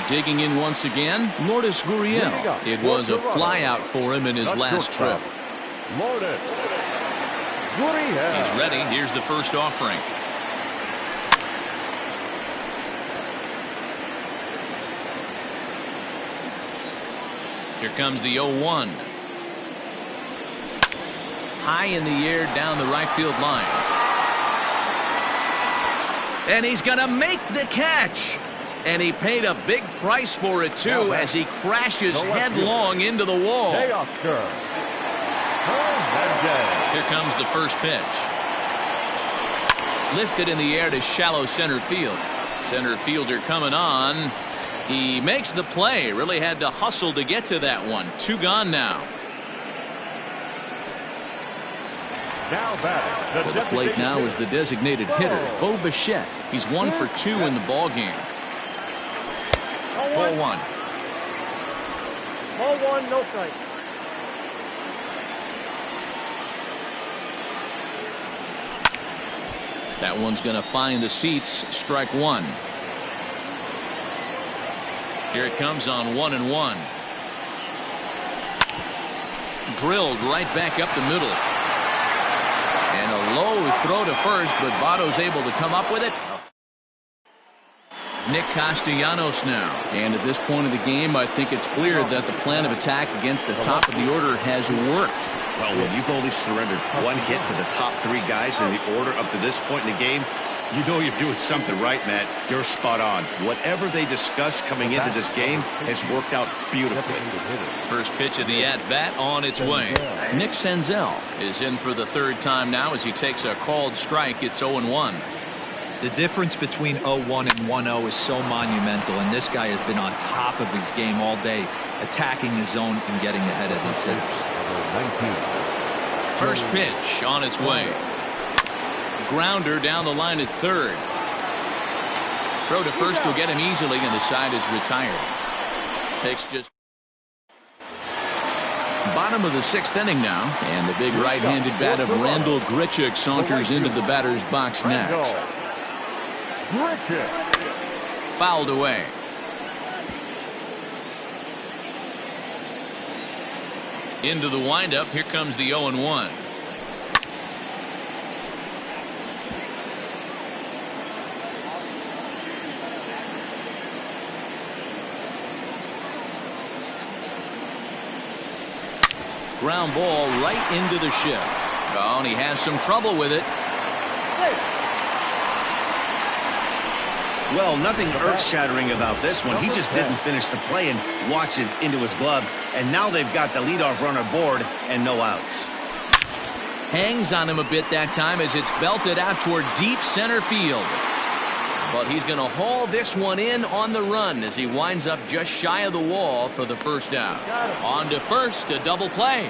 S1: Digging in once again, Lourdes Gurriel. It was a flyout for him in his last trip.
S2: Lourdes Gurriel.
S1: He's ready. Here's the first offering. Here comes the 0-1. High in the air down the right field line. And he's going to make the catch. And he paid a big price for it, too, as he crashes headlong into the wall. Here comes the first pitch. Lifted in the air to shallow center field. Center fielder coming on. He makes the play. Really had to hustle to get to that one. 2 gone now. For the plate now is the designated hitter, Bo Bichette. He's 1 for 2 in the ball game. 0-1.
S5: Ball 1, no strike.
S1: That one's going to find the seats. Strike 1. Here it comes on 1-1. Drilled right back up the middle. And a low throw to first, but Votto's able to come up with it. Nick Castellanos now. And at this point of the game, I think it's clear that the plan of attack against the top of the order has worked.
S4: Well, when you've only surrendered 1 hit to the top 3 guys in the order up to this point in the game, you know you're doing something right, Matt. You're spot on. Whatever they discussed coming into this game has worked out beautifully.
S1: First pitch of the at-bat on its way. Nick Senzel is in for the 3rd time now as he takes a called strike. It's 0-1.
S3: The difference between 0-1 and 1-0 is so monumental, and this guy has been on top of his game all day, attacking the zone and getting ahead of these hitters.
S1: First pitch on its way. Grounder down the line at 3rd. Throw to first will get him easily, and the side is retired. Takes just bottom of the 6th inning now, and the big right-handed bat of Randall Grichuk saunters into the batter's box next. Fouled away. Into the windup. Here comes the 0-1. Ground ball right into the shift. Oh, and he has some trouble with it.
S4: Well, nothing earth-shattering about this one. He just didn't finish the play and watch it into his glove. And now they've got the leadoff runner aboard and no outs.
S1: Hangs on him a bit that time as it's belted out toward deep center field. But he's going to haul this one in on the run as he winds up just shy of the wall for the first out. On to first, a double play.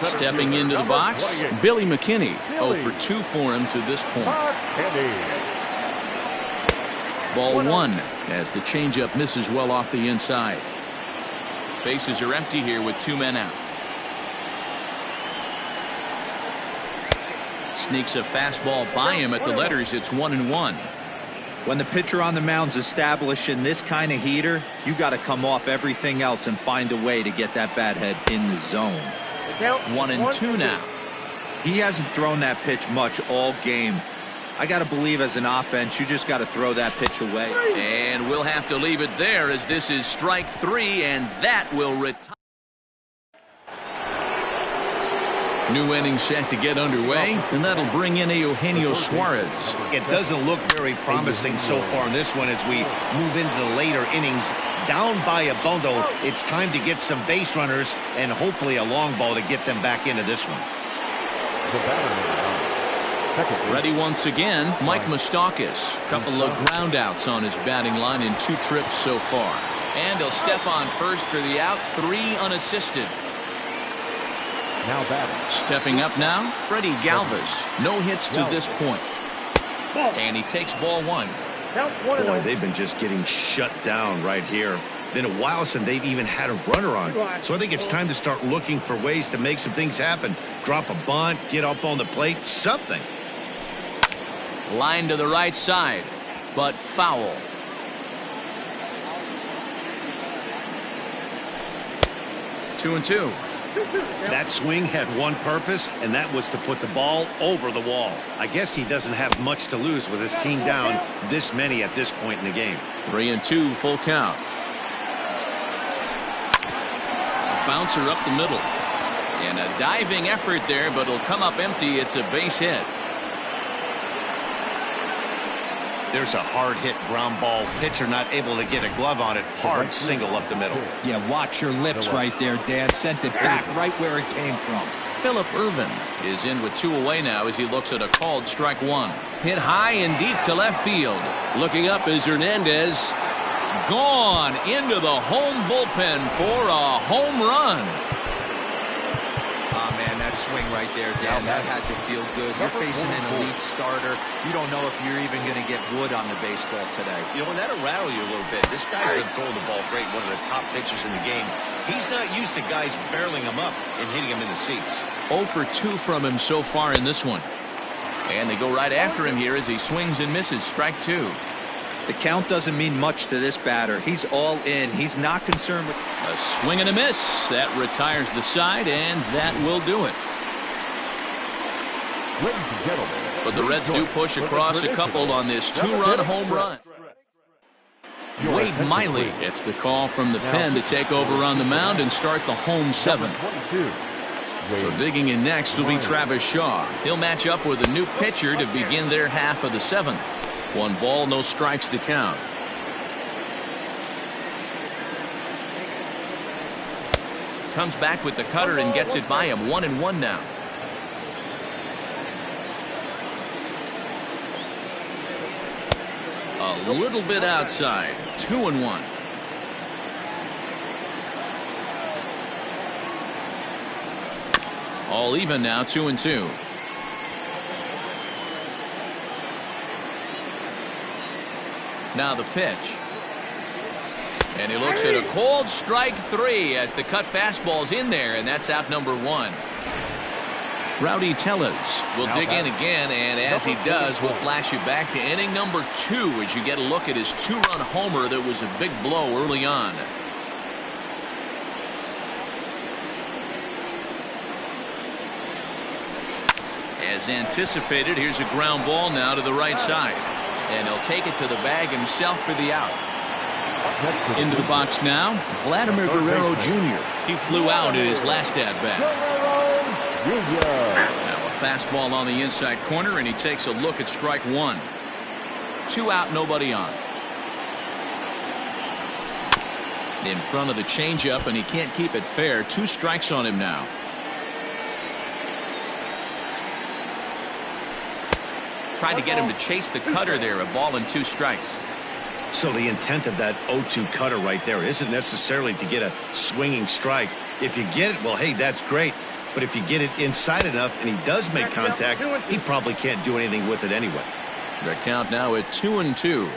S1: Stepping into the box, Billy McKinney. 0 for 2 for him to this point. Ball 1 as the changeup misses well off the inside. Bases are empty here with 2 men out. Sneaks a fastball by him at the letters. It's 1-1.
S3: When the pitcher on the mound's establishing this kind of heater, you got to come off everything else and find a way to get that bat head in the zone.
S1: 1-2 now.
S3: He hasn't thrown that pitch much all game. I got to believe as an offense, you just got to throw that pitch away.
S1: And we'll have to leave it there as this is strike 3, and that will retire. New inning set to get underway, and that'll bring in Eugenio Suarez.
S4: It doesn't look very promising so far in this one as we move into the later innings. Down by a bundle, it's time to get some base runners and hopefully a long ball to get them back into this one.
S1: Ready once again, Mike Moustakas. Couple of ground outs on his batting line in 2 trips so far. And he'll step on first for the out, 3 unassisted.
S2: Now batting.
S1: Stepping up now, Freddie Galvis. No hits to this point. And he takes ball 1.
S4: Boy, they've been just getting shut down right here. Been a while since they've even had a runner on. So I think it's time to start looking for ways to make some things happen. Drop a bunt, get up on the plate, something.
S1: Line to the right side, but foul. 2-2.
S4: That swing had one purpose, and that was to put the ball over the wall. I guess he doesn't have much to lose with his team down this many at this point in the game.
S1: 3-2, full count. Bouncer up the middle. And a diving effort there, but it'll come up empty. It's a base hit.
S4: There's a hard hit ground ball. Pitcher not able to get a glove on it. Hard single up the middle.
S3: Yeah, watch your lips right there, Dan. Sent it back right where it came from.
S1: Phillip Ervin is in with 2 away now as he looks at a called strike 1. Hit high and deep to left field. Looking up is Hernandez. Gone into the home bullpen for a home run.
S3: Ah, man, that swing right there, Dan, that had to feel good. You're facing an elite starter. You don't know if you're even going to get wood on the baseball today.
S4: You know, and that'll rattle you a little bit. This guy's been throwing the ball great, one of the top pitchers in the game. He's not used to guys barreling him up and hitting him in the seats.
S1: 0 for 2 from him so far in this one. And they go right after him here as he swings and misses. Strike 2.
S3: The count doesn't mean much to this batter. He's all in. He's not concerned with...
S1: A swing and a miss. That retires the side, and that will do it.
S2: Ladies and gentlemen,
S1: But the Reds do push across a couple on this 2-run home run. Wade Miley gets the call from the pen to take over on the mound and start the home 7th. So digging in next will be Travis Shaw. He'll match up with a new pitcher to begin their half of the 7th. 1 ball, no strikes to count. Comes back with the cutter and gets it by him. 1-1 now. A little bit outside. 2-1. All even now. 2-2. Now the pitch. And he looks at a cold strike 3 as the cut fastball's in there, and that's out number 1. Rowdy Tellez will dig in again, and as he does, we'll flash you back to inning number 2 as you get a look at his 2-run homer that was a big blow early on. As anticipated, here's a ground ball now to the right side. And he'll take it to the bag himself for the out. Into the box now, Vladimir Guerrero Jr. He flew out in his last at-bat. Now a fastball on the inside corner, and he takes a look at strike 1. 2 out, nobody on. In front of the changeup, and he can't keep it fair. 2 strikes on him now. Tried to get him to chase the cutter there. A ball and 2 strikes.
S4: So the intent of that 0-2 cutter right there isn't necessarily to get a swinging strike. If you get it, well, hey, that's great. But if you get it inside enough and he does make contact, he probably can't do anything with it anyway.
S1: The count now at 2-2.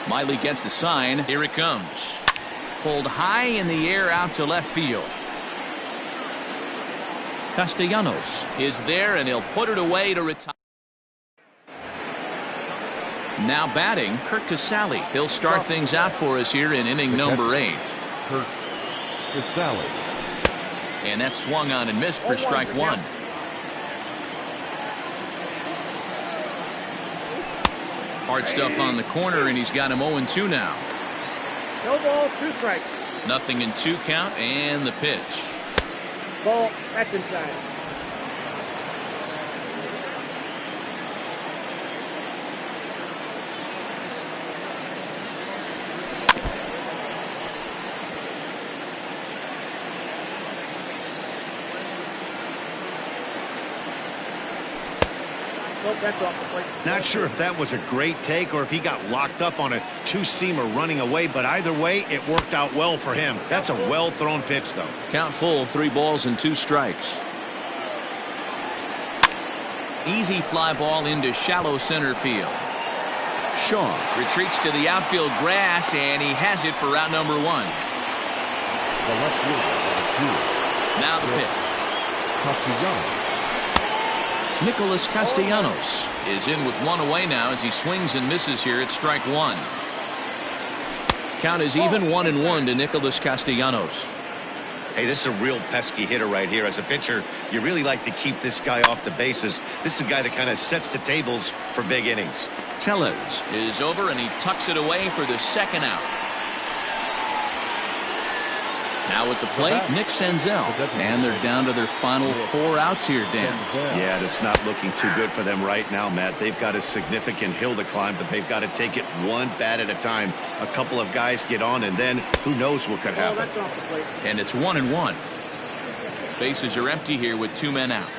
S1: Miley gets the sign. Here it comes. Pulled high in the air out to left field. Castellanos is there, and he'll put it away to retire. Now batting, Kirk Casale. He'll start things out for us here in inning number 8.
S2: Kirk Casale.
S1: And that swung on and missed for strike 1. Hard stuff on the corner, and he's got him 0-2 now.
S5: No balls, 2 strikes.
S1: Nothing in 2 count, and the pitch.
S5: Ball, that's inside. That's off the plate.
S4: Not sure if that was a great take or if he got locked up on a 2-seamer running away, but either way, it worked out well for him. That's a well-thrown pitch, though.
S1: Count full, 3 balls and 2 strikes. Easy fly ball into shallow center field. Shaw retreats to the outfield grass, and he has it for out number 1.
S2: The left fielder.
S1: Now the pitch.
S2: Castellanos.
S1: Nicholas Castellanos is in with 1 away now as he swings and misses here at strike 1. Count is even 1-1 to Nicholas Castellanos.
S4: Hey, this is a real pesky hitter right here. As a pitcher, you really like to keep this guy off the bases. This is a guy that kind of sets the tables for big innings.
S1: Tellez is over, and he tucks it away for the 2nd out. Now at the plate, Nick Senzel. And they're down to their final 4 outs here, Dan.
S4: Yeah, that's not looking too good for them right now, Matt. They've got a significant hill to climb, but they've got to take it 1 bat at a time. A couple of guys get on, and then who knows what could happen.
S1: And it's 1-1. Bases are empty here with 2 men out.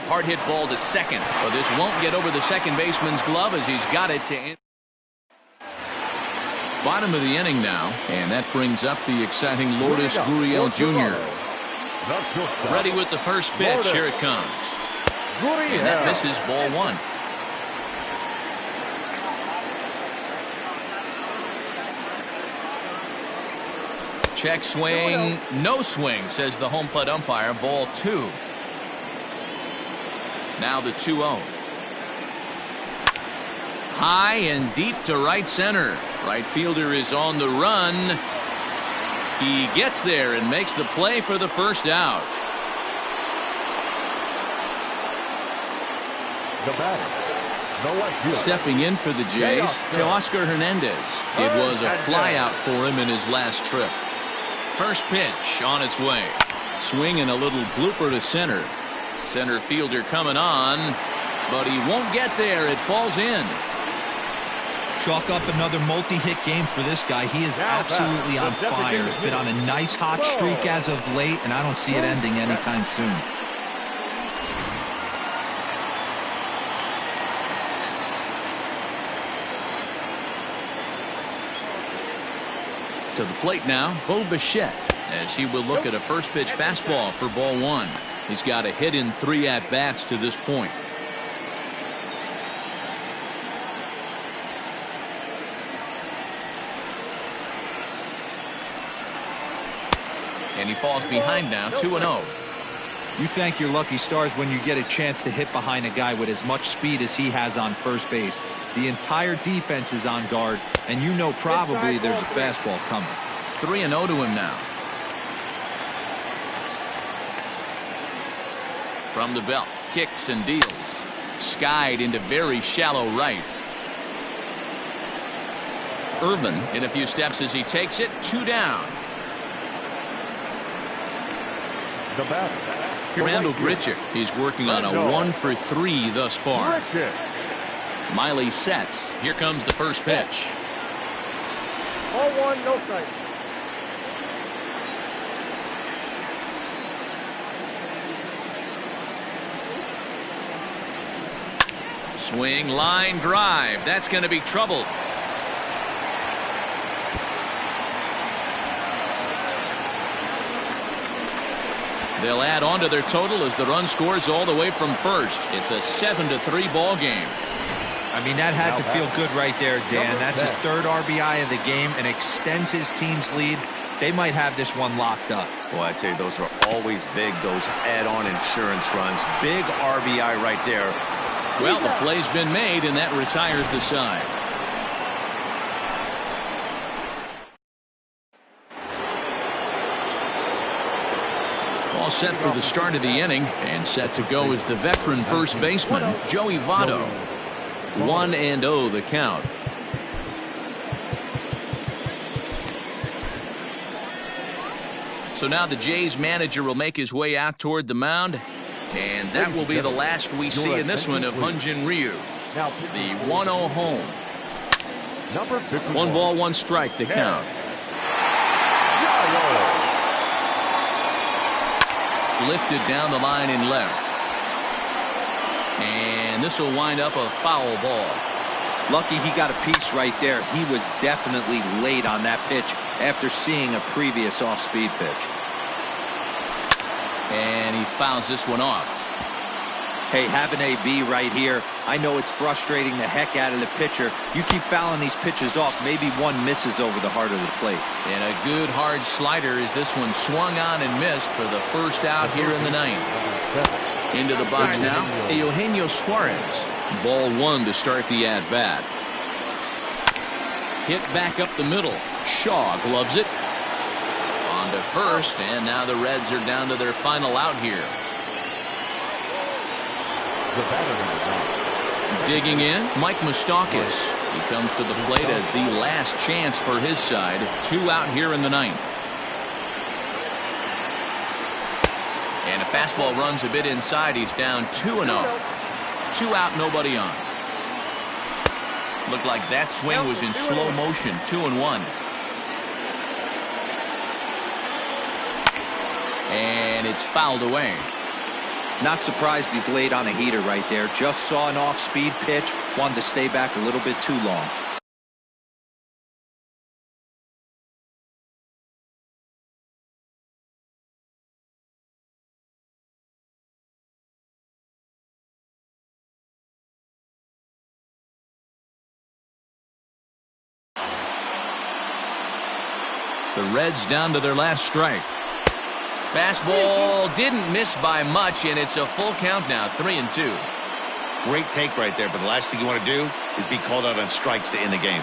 S1: Hard hit ball to second. But this won't get over the second baseman's glove as he's got it to end. Bottom of the inning now, and that brings up the exciting Lourdes Gurriel Jr. Ready with the first pitch. Here it comes. And that misses, ball 1. Check swing, no swing, says the home plate umpire. Ball 2. Now the 2-0. High and deep to right center. Right fielder is on the run. He gets there and makes the play for the first out.
S2: The batter, the left fielder.
S1: Stepping in for the Jays, Teoscar Hernandez. It was a flyout for him in his last trip. First pitch on its way. Swing and a little blooper to center. Center fielder coming on, but he won't get there. It falls in.
S3: Chalk up another multi-hit game for this guy. He is absolutely on fire. He's been on a nice hot streak as of late, and I don't see it ending anytime soon.
S1: To the plate now, Bo Bichette, as he will look at a first pitch fastball for ball 1. He's got a hit in 3 at-bats to this point. And he falls behind now, 2-0.
S3: You thank your lucky stars when you get a chance to hit behind a guy with as much speed as he has on first base. The entire defense is on guard, and you know probably there's a fastball coming.
S1: 3-0 to him now. From the belt, kicks and deals. Skied into very shallow right. Irvin in a few steps as he takes it, 2 down.
S2: The batter,
S1: Randall Grichuk. He's working on a 1 for 3 thus far. Miley sets. Here comes the first pitch.
S5: All 1, no strike.
S1: Swing, line drive. That's going to be trouble. They'll add on to their total as the run scores all the way from first. It's a 7-3 ball game.
S3: I mean, that had to feel good right there, Dan. That's his 3rd RBI of the game and extends his team's lead they might have this one locked up.
S4: Well, I tell you, those are always big, those add-on insurance runs. Big RBI right there.
S1: Well, the play's been made, and that retires the side. All set for the start of the inning, and set to go is the veteran first baseman, Joey Votto. 1-0 the count. So now the Jays manager will make his way out toward the mound, and that will be the last we see in this one of Hyun-Jin Ryu. The 1-0 home. 1 ball, 1 strike the count. Lifted down the line in left. And this will wind up a foul ball.
S3: Lucky he got a piece right there. He was definitely late on that pitch after seeing a previous off-speed pitch.
S1: And he fouls this one off.
S3: Hey, have an AB right here. I know it's frustrating the heck out of the pitcher. You keep fouling these pitches off, maybe one misses over the heart of the plate.
S1: And a good hard slider as this one swung on and missed for the first out here in the ninth. Into the box now, Eugenio Suarez. Ball 1 to start the at-bat. Hit back up the middle. Shaw gloves it. On to first, and now the Reds are down to their final out here. Digging in, Mike Moustakas. He comes to the plate as the last chance for his side. 2 out here in the ninth. And a fastball runs a bit inside. He's down 2-0. 2 out, nobody on. Looked like that swing was in slow motion. 2-1. And it's fouled away.
S3: Not surprised he's laid on a heater right there. Just saw an off-speed pitch. Wanted to stay back a little bit too long.
S1: The Reds down to their last strike. Fastball didn't miss by much, and it's a full count now, 3-2.
S4: Great take right there, but the last thing you want to do is be called out on strikes to end the game.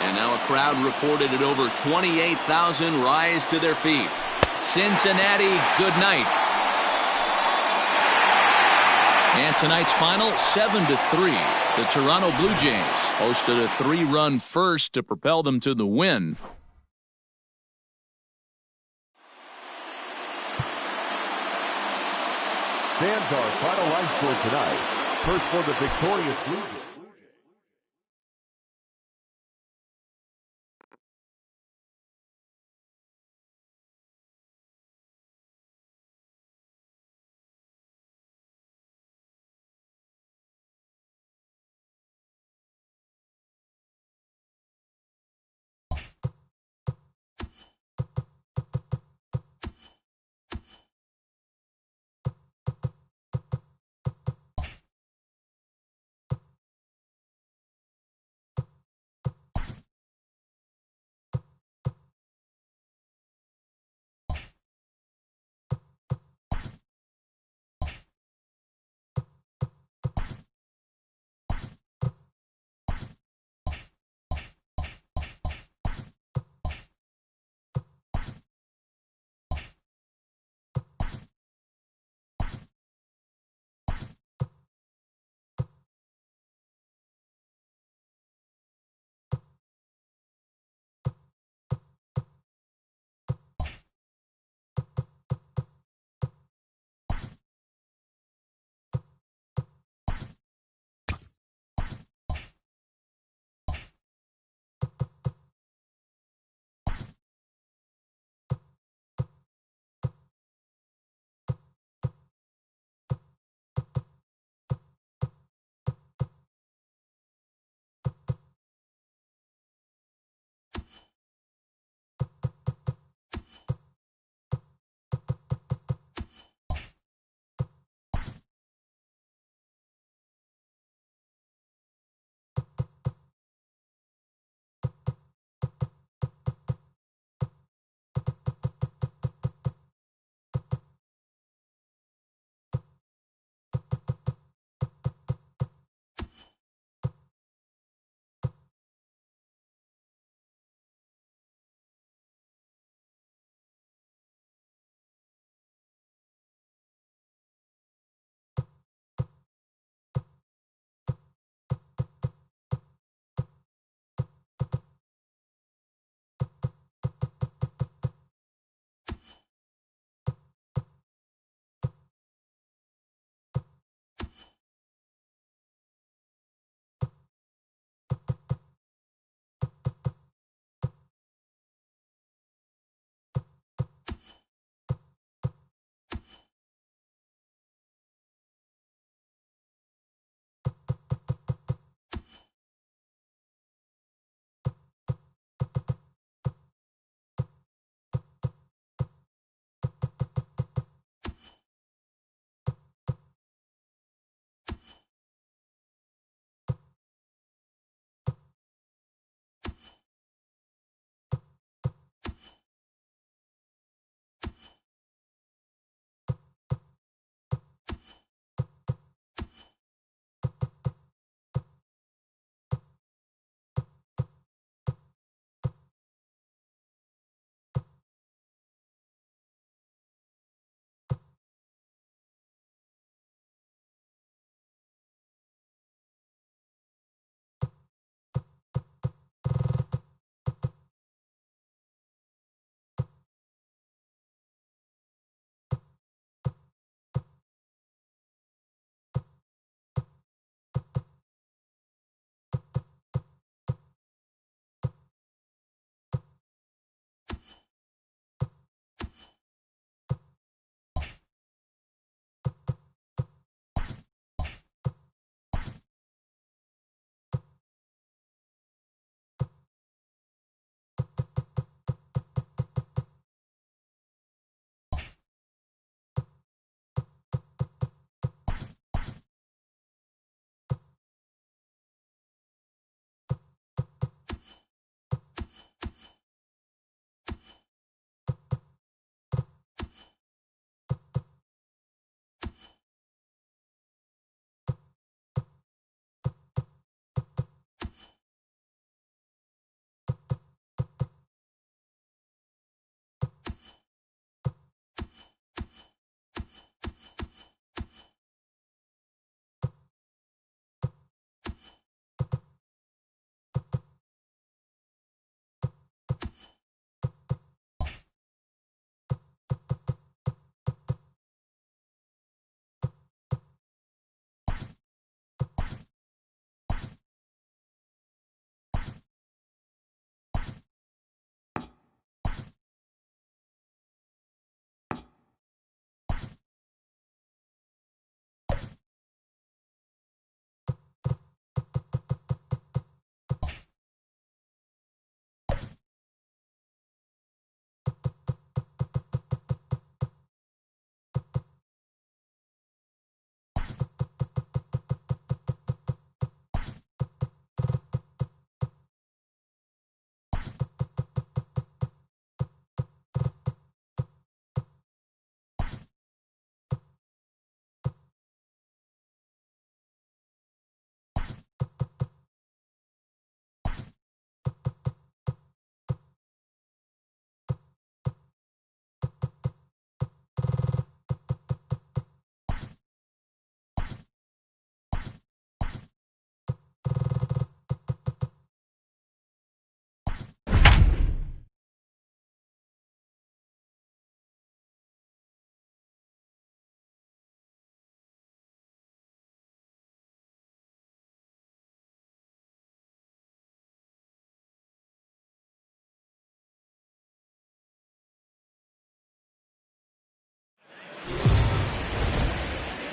S1: And now a crowd reported at over 28,000 rise to their feet. Cincinnati, good night. And tonight's final, 7-3. The Toronto Blue Jays hosted a 3-run first to propel them to the win.
S2: Stands our final line score tonight. First for the victorious Blue Jays.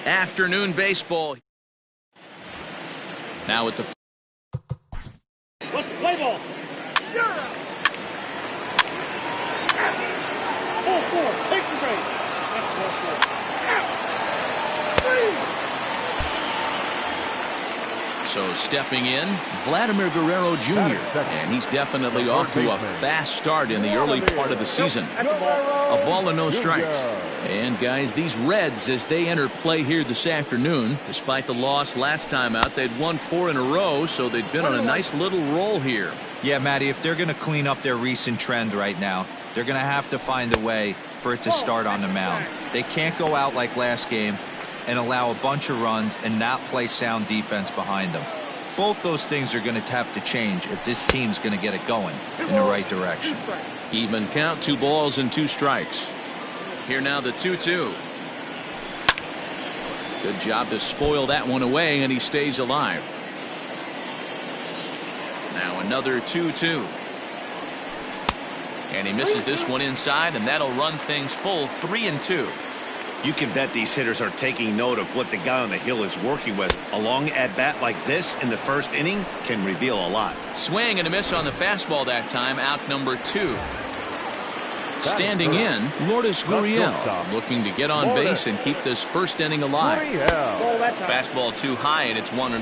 S1: Afternoon baseball. Now at the
S5: Let's play ball. You're out. 4-4. Take the break. That's 4-4. Out. 3.
S1: So stepping in, Vladimir Guerrero Jr., and he's definitely off to a fast start in the early part of the season. A ball and no strikes. And guys, these Reds, as they enter play here this afternoon, despite the loss last time out, they'd won 4 in a row, so they'd been on a nice little roll here.
S3: Yeah, Matty, if they're going to clean up their recent trend right now, they're going to have to find a way for it to start on the mound. They can't go out like last game and allow a bunch of runs and not play sound defense behind them. Both those things are going to have to change if this team's going to get it going in the right direction.
S1: Even count, 2 balls and 2 strikes. Here now the 2-2. Good job to spoil that one away, and he stays alive. Now another 2-2. And he misses this one inside, and that'll run things full 3-2.
S4: You can bet these hitters are taking note of what the guy on the hill is working with. A long at-bat like this in the first inning can reveal a lot.
S1: Swing and a miss on the fastball that time, out number 2. Standing in, Lourdes Gurriel, looking to get on base and keep this first inning alive. Fastball too high, and it's 1-0.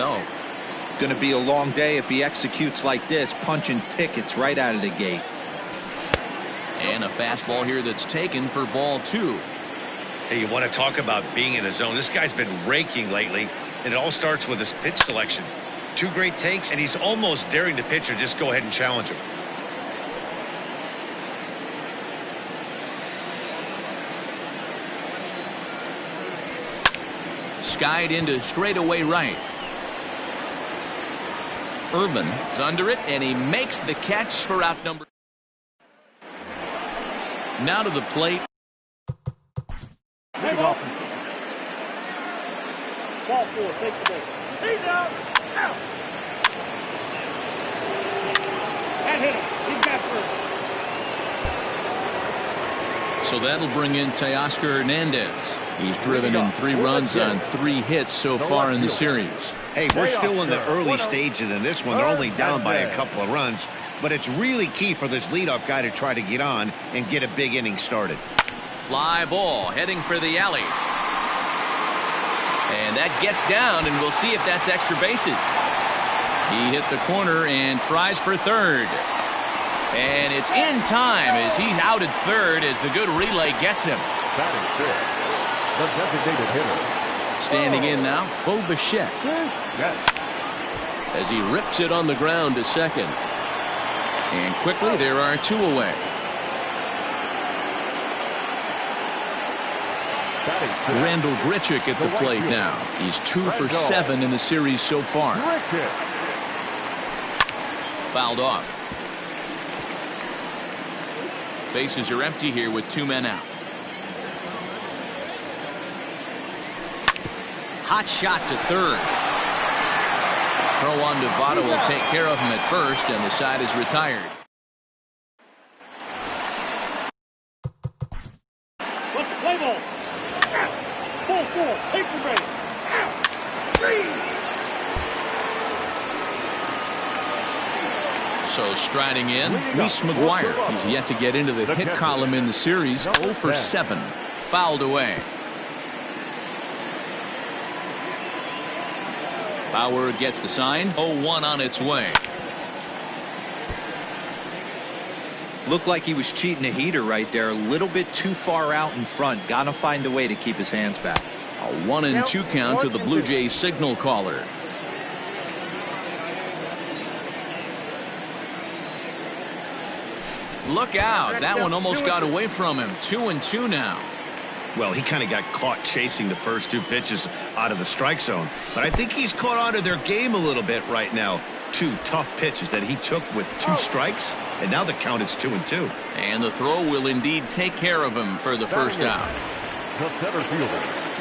S3: Going to be a long day if he executes like this, punching tickets right out of the gate.
S1: And a fastball here that's taken for ball 2.
S4: Hey, you want to talk about being in the zone? This guy's been raking lately, and it all starts with his pitch selection. 2 great takes, and he's almost daring the pitcher just go ahead and challenge him.
S1: Skied into straightaway right. Irvin's under it, and he makes the catch for out number. Now to the plate.
S5: Ball 4, take the ball. He's out. Out. That hit him. He's got first.
S1: So that'll bring in Teoscar Hernandez. He's driven in 3 runs on 3 hits so far in the series.
S4: Hey, we're still in the early stages in this one. They're only down by a couple of runs, but it's really key for this leadoff guy to try to get on and get a big inning started.
S1: Fly ball heading for the alley. And that gets down, and we'll see if that's extra bases. He hit the corner and tries for third. And it's in time as he's out at third as the good relay gets him.
S2: That is good. The designated hitter.
S1: Standing in now, Bo Bichette.
S2: Yes.
S1: As he rips it on the ground to second. And quickly there are 2 away. Randall Grichuk at the plate now. He's 2 for 7 in the series so far. Fouled off. Bases are empty here with 2 men out. Hot shot to third. Throw on to Votto will take care of him at first, and the side is retired.
S5: Let's play ball. 4-4. Take the break. 3.
S1: So striding in, Reese McGuire. He's yet to get into the hit column in the series. 0 for 7. Fouled away. Bauer gets the sign. 0-1 on its way.
S3: Looked like he was cheating a heater right there. A little bit too far out in front. Got to find a way to keep his hands back.
S1: A 1-2 count to the Blue Jays signal caller. Look out. That one almost got away from him. 2-2 now.
S4: Well, he kind of got caught chasing the first 2 pitches out of the strike zone. But I think he's caught on to their game a little bit right now. 2 tough pitches that he took with 2 strikes, and now the count is 2-2.
S1: And the throw will indeed take care of him for the first out.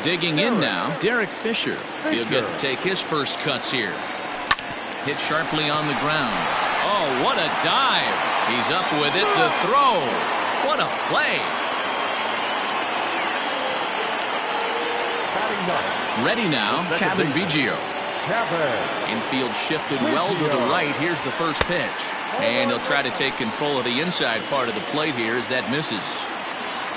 S1: Digging in now, Derek Fisher. He'll get to take his first cuts here. Hit sharply on the ground. Oh, what a dive. He's up with it. The throw. What a play. Ready now, Kevin Biggio. Infield shifted well to the right. Here's the first pitch. And he'll try to take control of the inside part of the plate here as that misses.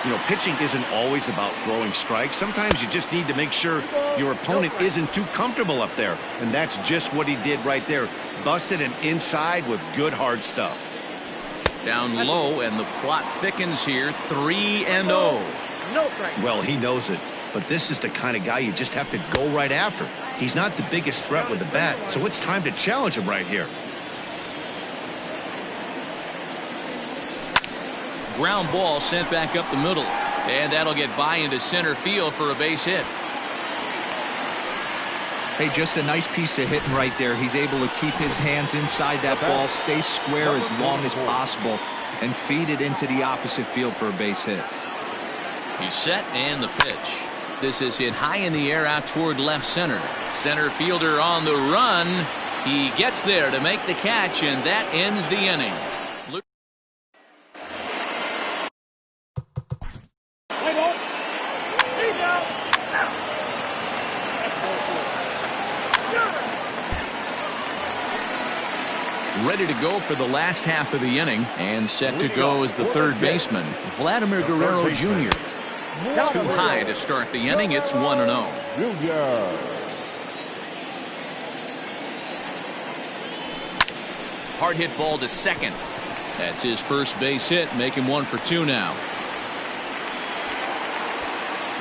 S4: You know, pitching isn't always about throwing strikes. Sometimes you just need to make sure your opponent isn't too comfortable up there. And that's just what he did right there. Busted him inside with good hard stuff.
S1: Down low, and the plot thickens here. 3-0.
S4: Well, he knows it. But this is the kind of guy you just have to go right after. He's not the biggest threat with the bat, so it's time to challenge him right here.
S1: Ground ball sent back up the middle. And that'll get by into center field for a base hit.
S3: Hey, just a nice piece of hitting right there. He's able to keep his hands inside that ball, stay square as long as possible, and feed it into the opposite field for a base hit.
S1: He's set, and the pitch. This is hit high in the air out toward left center. Center fielder on the run. He gets there to make the catch, and that ends the inning. Ready to go for the last half of the inning, and set to go as the third baseman, Vladimir Guerrero Jr. Too high to start the inning. It's 1-0. Hard hit ball to second. That's his first base hit, make him 1 for 2 now.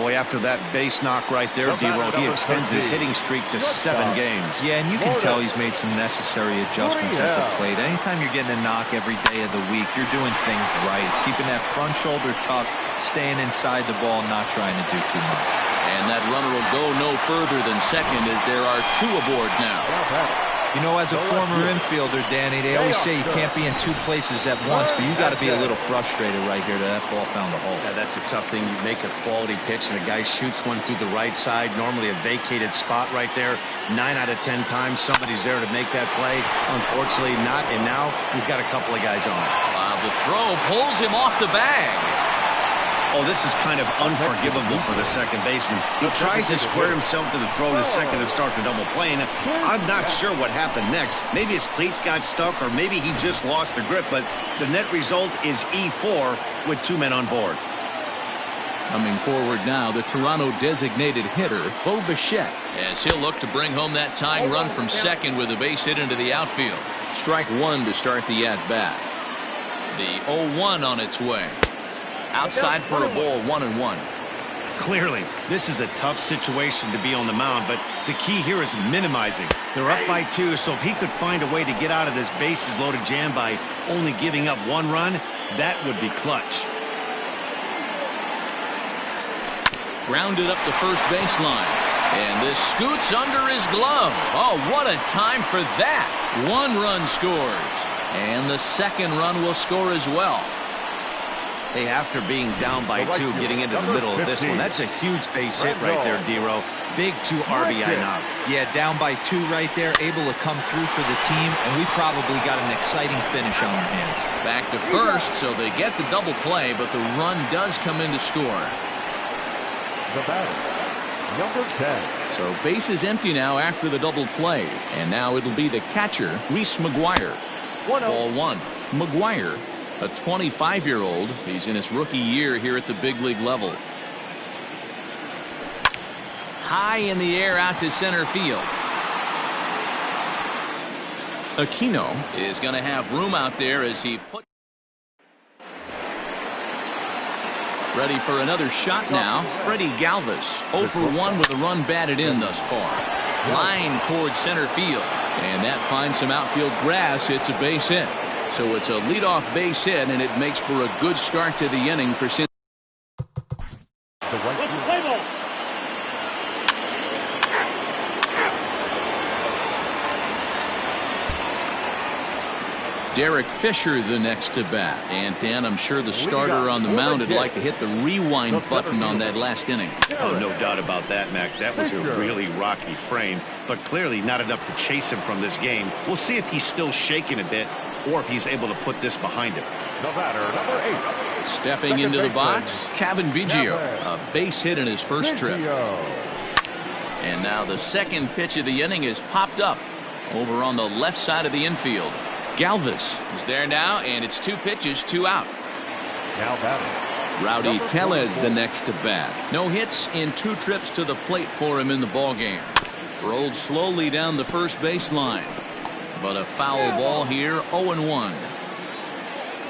S4: Boy, after that base knock right there, D-Roll, he extends his hitting streak to 7 games.
S3: Yeah, and you can tell he's made some necessary adjustments at the plate. Anytime you're getting a knock every day of the week, you're doing things right. He's keeping that front shoulder tucked, staying inside the ball, not trying to do too much.
S1: And that runner will go no further than second as there are 2 aboard now.
S3: You know, as a former infielder, Danny, they always say you can't be in 2 places at once, but you got to be a little frustrated right here that ball found a hole.
S4: Yeah, that's a tough thing. You make a quality pitch and a guy shoots one through the right side, normally a vacated spot right there. 9 out of 10 times somebody's there to make that play. Unfortunately not, and now we've got a couple of guys on.
S1: The throw pulls him off the bag.
S4: Oh, this is kind of unforgivable for the second baseman. He tries to square himself to the throw to second and start the double play. And I'm not sure what happened next. Maybe his cleats got stuck, or maybe he just lost the grip. But the net result is E4 with 2 men on board.
S1: Coming forward now, the Toronto designated hitter, Bo Bichette, as he'll look to bring home that tying run from second with a base hit into the outfield. Strike 1 to start the at-bat. The 0-1 on its way. Outside for a ball, 1-1.
S4: Clearly, this is a tough situation to be on the mound, but the key here is minimizing. They're up by 2, so if he could find a way to get out of this bases loaded jam by only giving up 1 run, that would be clutch.
S1: Grounded up the first baseline. And this scoots under his glove. Oh, what a time for that. 1 run scores. And the second run will score as well.
S4: Hey, after being down by 2, getting into the middle of this one, that's a huge base hit right there, D-Row. Big 2 RBI knock.
S3: Yeah, down by 2 right there, able to come through for the team, and we probably got an exciting finish on our hands.
S1: Back to first, so they get the double play, but the run does come in to score.
S2: The batter, number 10.
S1: So base is empty now after the double play, and now it'll be the catcher, Reese McGuire. Ball 1. McGuire, a 25-year-old. He's in his rookie year here at the big league level. High in the air out to center field. Aquino is going to have room out there as he put. Ready for another shot now. Freddie Galvis, 0 for 1 with a run batted in thus far. Line towards center field, and that finds some outfield grass. It's a base hit. So it's a leadoff base hit, and it makes for a good start to the inning for Cincinnati. Derek Fisher the next to bat. And Dan, I'm sure the starter on the mound would like to hit the rewind button on that last inning.
S4: Oh, no doubt about that, Mac. That was a really rocky frame, but clearly not enough to chase him from this game. We'll see if he's still shaking a bit or if he's able to put this behind him.
S2: The batter, number 8.
S1: Stepping into the box, Kevin Biggio. A base hit in his first trip. And now the second pitch of the inning is popped up over on the left side of the infield. Galvis is there now, and it's 2 pitches, 2 out.
S2: Now batting.
S1: Rowdy Tellez the next to bat. No hits in 2 trips to the plate for him in the ballgame. Rolled slowly down the first baseline. But a foul ball here, 0-1.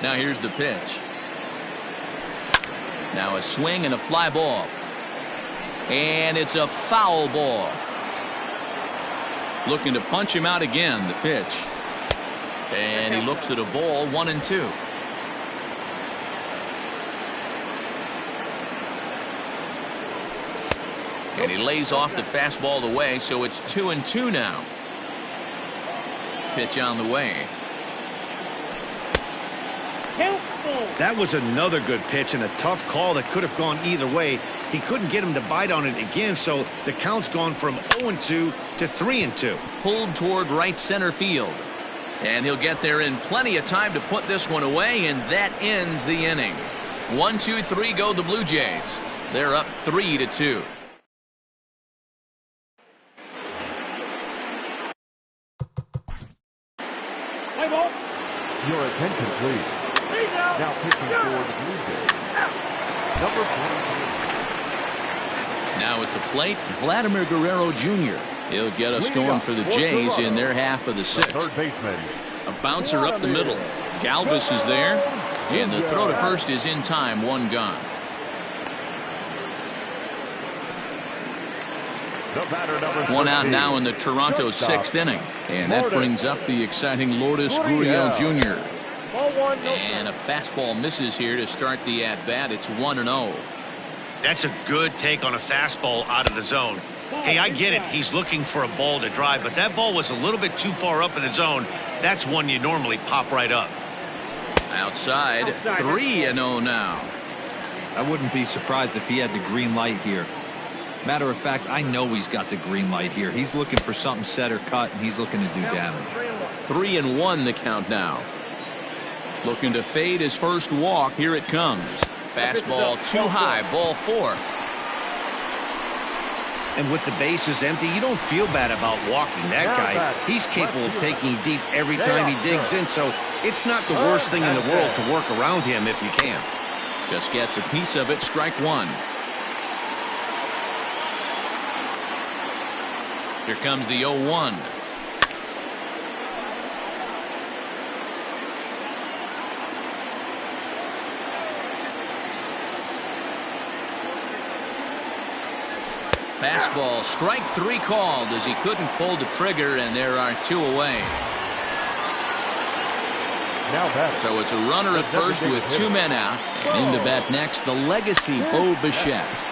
S1: Now here's the pitch. Now a swing and a fly ball. And it's a foul ball. Looking to punch him out again, the pitch. And he looks at a ball, 1-2. And he lays off the fastball away, so it's 2-2 now. Pitch on the way.
S4: That was another good pitch and a tough call that could have gone either way. He couldn't get him to bite on it again, so the count's gone from 0-2 to 3-2.
S1: Pulled toward right center field. And he'll get there in plenty of time to put this one away, and that ends the inning. 1-2-3 go the Blue Jays. They're up 3-2.
S2: Your attention, please. Now pitching for the Blue Jays, number 43.
S1: Now at the plate, Vladimir Guerrero Jr. He'll get us going for the Jays in their half of the 6th.
S2: Third baseman.
S1: A bouncer up the middle. Galvis is there, and the throw to first is in time, 1 gone. One out now in the Toronto 6th inning, and that brings up the exciting Lourdes Gurriel Jr. And a fastball misses here to start the at-bat. It's 1-0.
S4: That's a good take on a fastball out of the zone. Hey, I get it. He's looking for a ball to drive, but that ball was a little bit too far up in the zone. That's one you normally pop right up.
S1: Outside, 3-0 now.
S3: I wouldn't be surprised if he had the green light here. Matter of fact, I know he's got the green light here. He's looking for something set or cut, and he's looking to do damage.
S1: 3-1 the count now. Looking to fade his first walk. Here it comes. Fastball too high, ball 4.
S4: And with the bases empty, you don't feel bad about walking that guy. He's capable of taking deep every time he digs in, so it's not the worst thing in the world to work around him if you can.
S1: Just gets a piece of it, strike 1. Here comes the 0-1. Fastball, strike 3 called as he couldn't pull the trigger, and there are 2 away. So it's a runner at first with 2 men out, and in to bat next, the legacy Bo Bichette.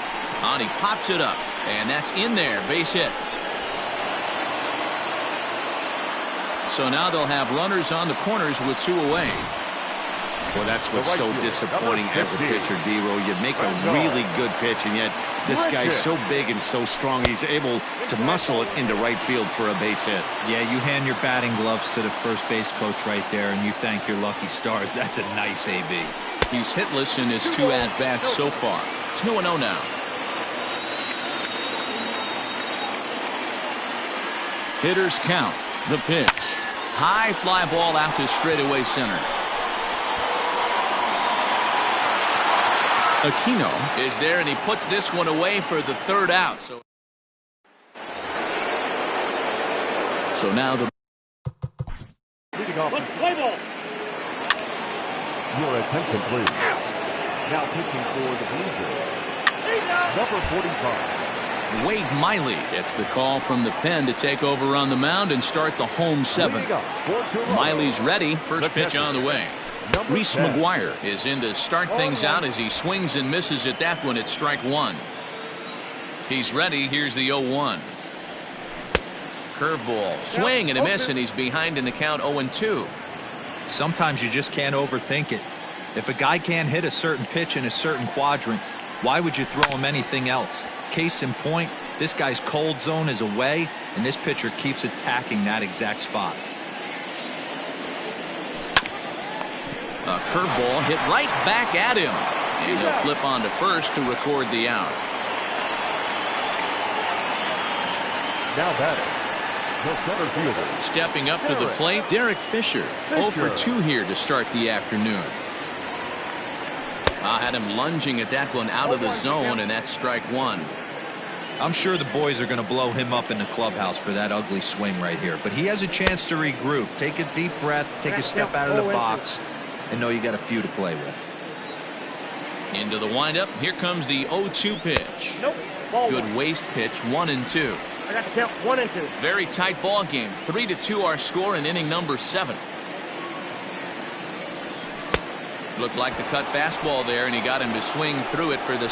S1: And he pops it up, and that's in there, base hit. So now they'll have runners on the corners with 2 away.
S4: Well, that's what's so disappointing as a pitcher, D-Row. You make a really good pitch, and yet this guy's so big and so strong, he's able to muscle it into right field for a base hit.
S3: Yeah, you hand your batting gloves to the first base coach right there, and you thank your lucky stars. That's a nice AB.
S1: He's hitless in his 2 at-bats so far. 2-0 now. Hitters count. The pitch. High fly ball out to straightaway center. Aquino is there, and he puts this one away for the 3rd out. So now the
S2: leading off. Play ball. Your attention, please. Now pitching for the Blue Jays, number 45.
S1: Wade Miley gets the call from the pen to take over on the mound and start the home 7th. Miley's ready. First pitch on the way. Reese McGuire is in to start things out as he swings and misses at that one at strike 1. He's ready. Here's the 0-1. Curveball, swing and a miss, and he's behind in the count 0-2.
S3: Sometimes you just can't overthink it. If a guy can't hit a certain pitch in a certain quadrant, why would you throw him anything else? Case in point, this guy's cold zone is away, and this pitcher keeps attacking that exact spot.
S1: A curveball hit right back at him, and he'll flip on to first to record the out.
S2: Now batting, the center fielder.
S1: Stepping up to the plate, Derek Fisher. 0 for 2 here to start the afternoon. I had him lunging at that one out of the zone, and that's strike one.
S3: I'm sure the boys are going to blow him up in the clubhouse for that ugly swing right here. But he has a chance to regroup. Take a deep breath, take a step out of the box, and know you got a few to play with.
S1: Into the windup. Here comes the 0-2 pitch. Good waste pitch, 1 and 2.
S5: I got to count 1 and 2.
S1: Very tight ball game. 3-2 our score in inning number 7. Looked like the cut fastball there, and he got him to swing through it for the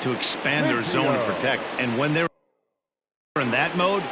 S4: to expand their zone to protect. And when they're in that mode,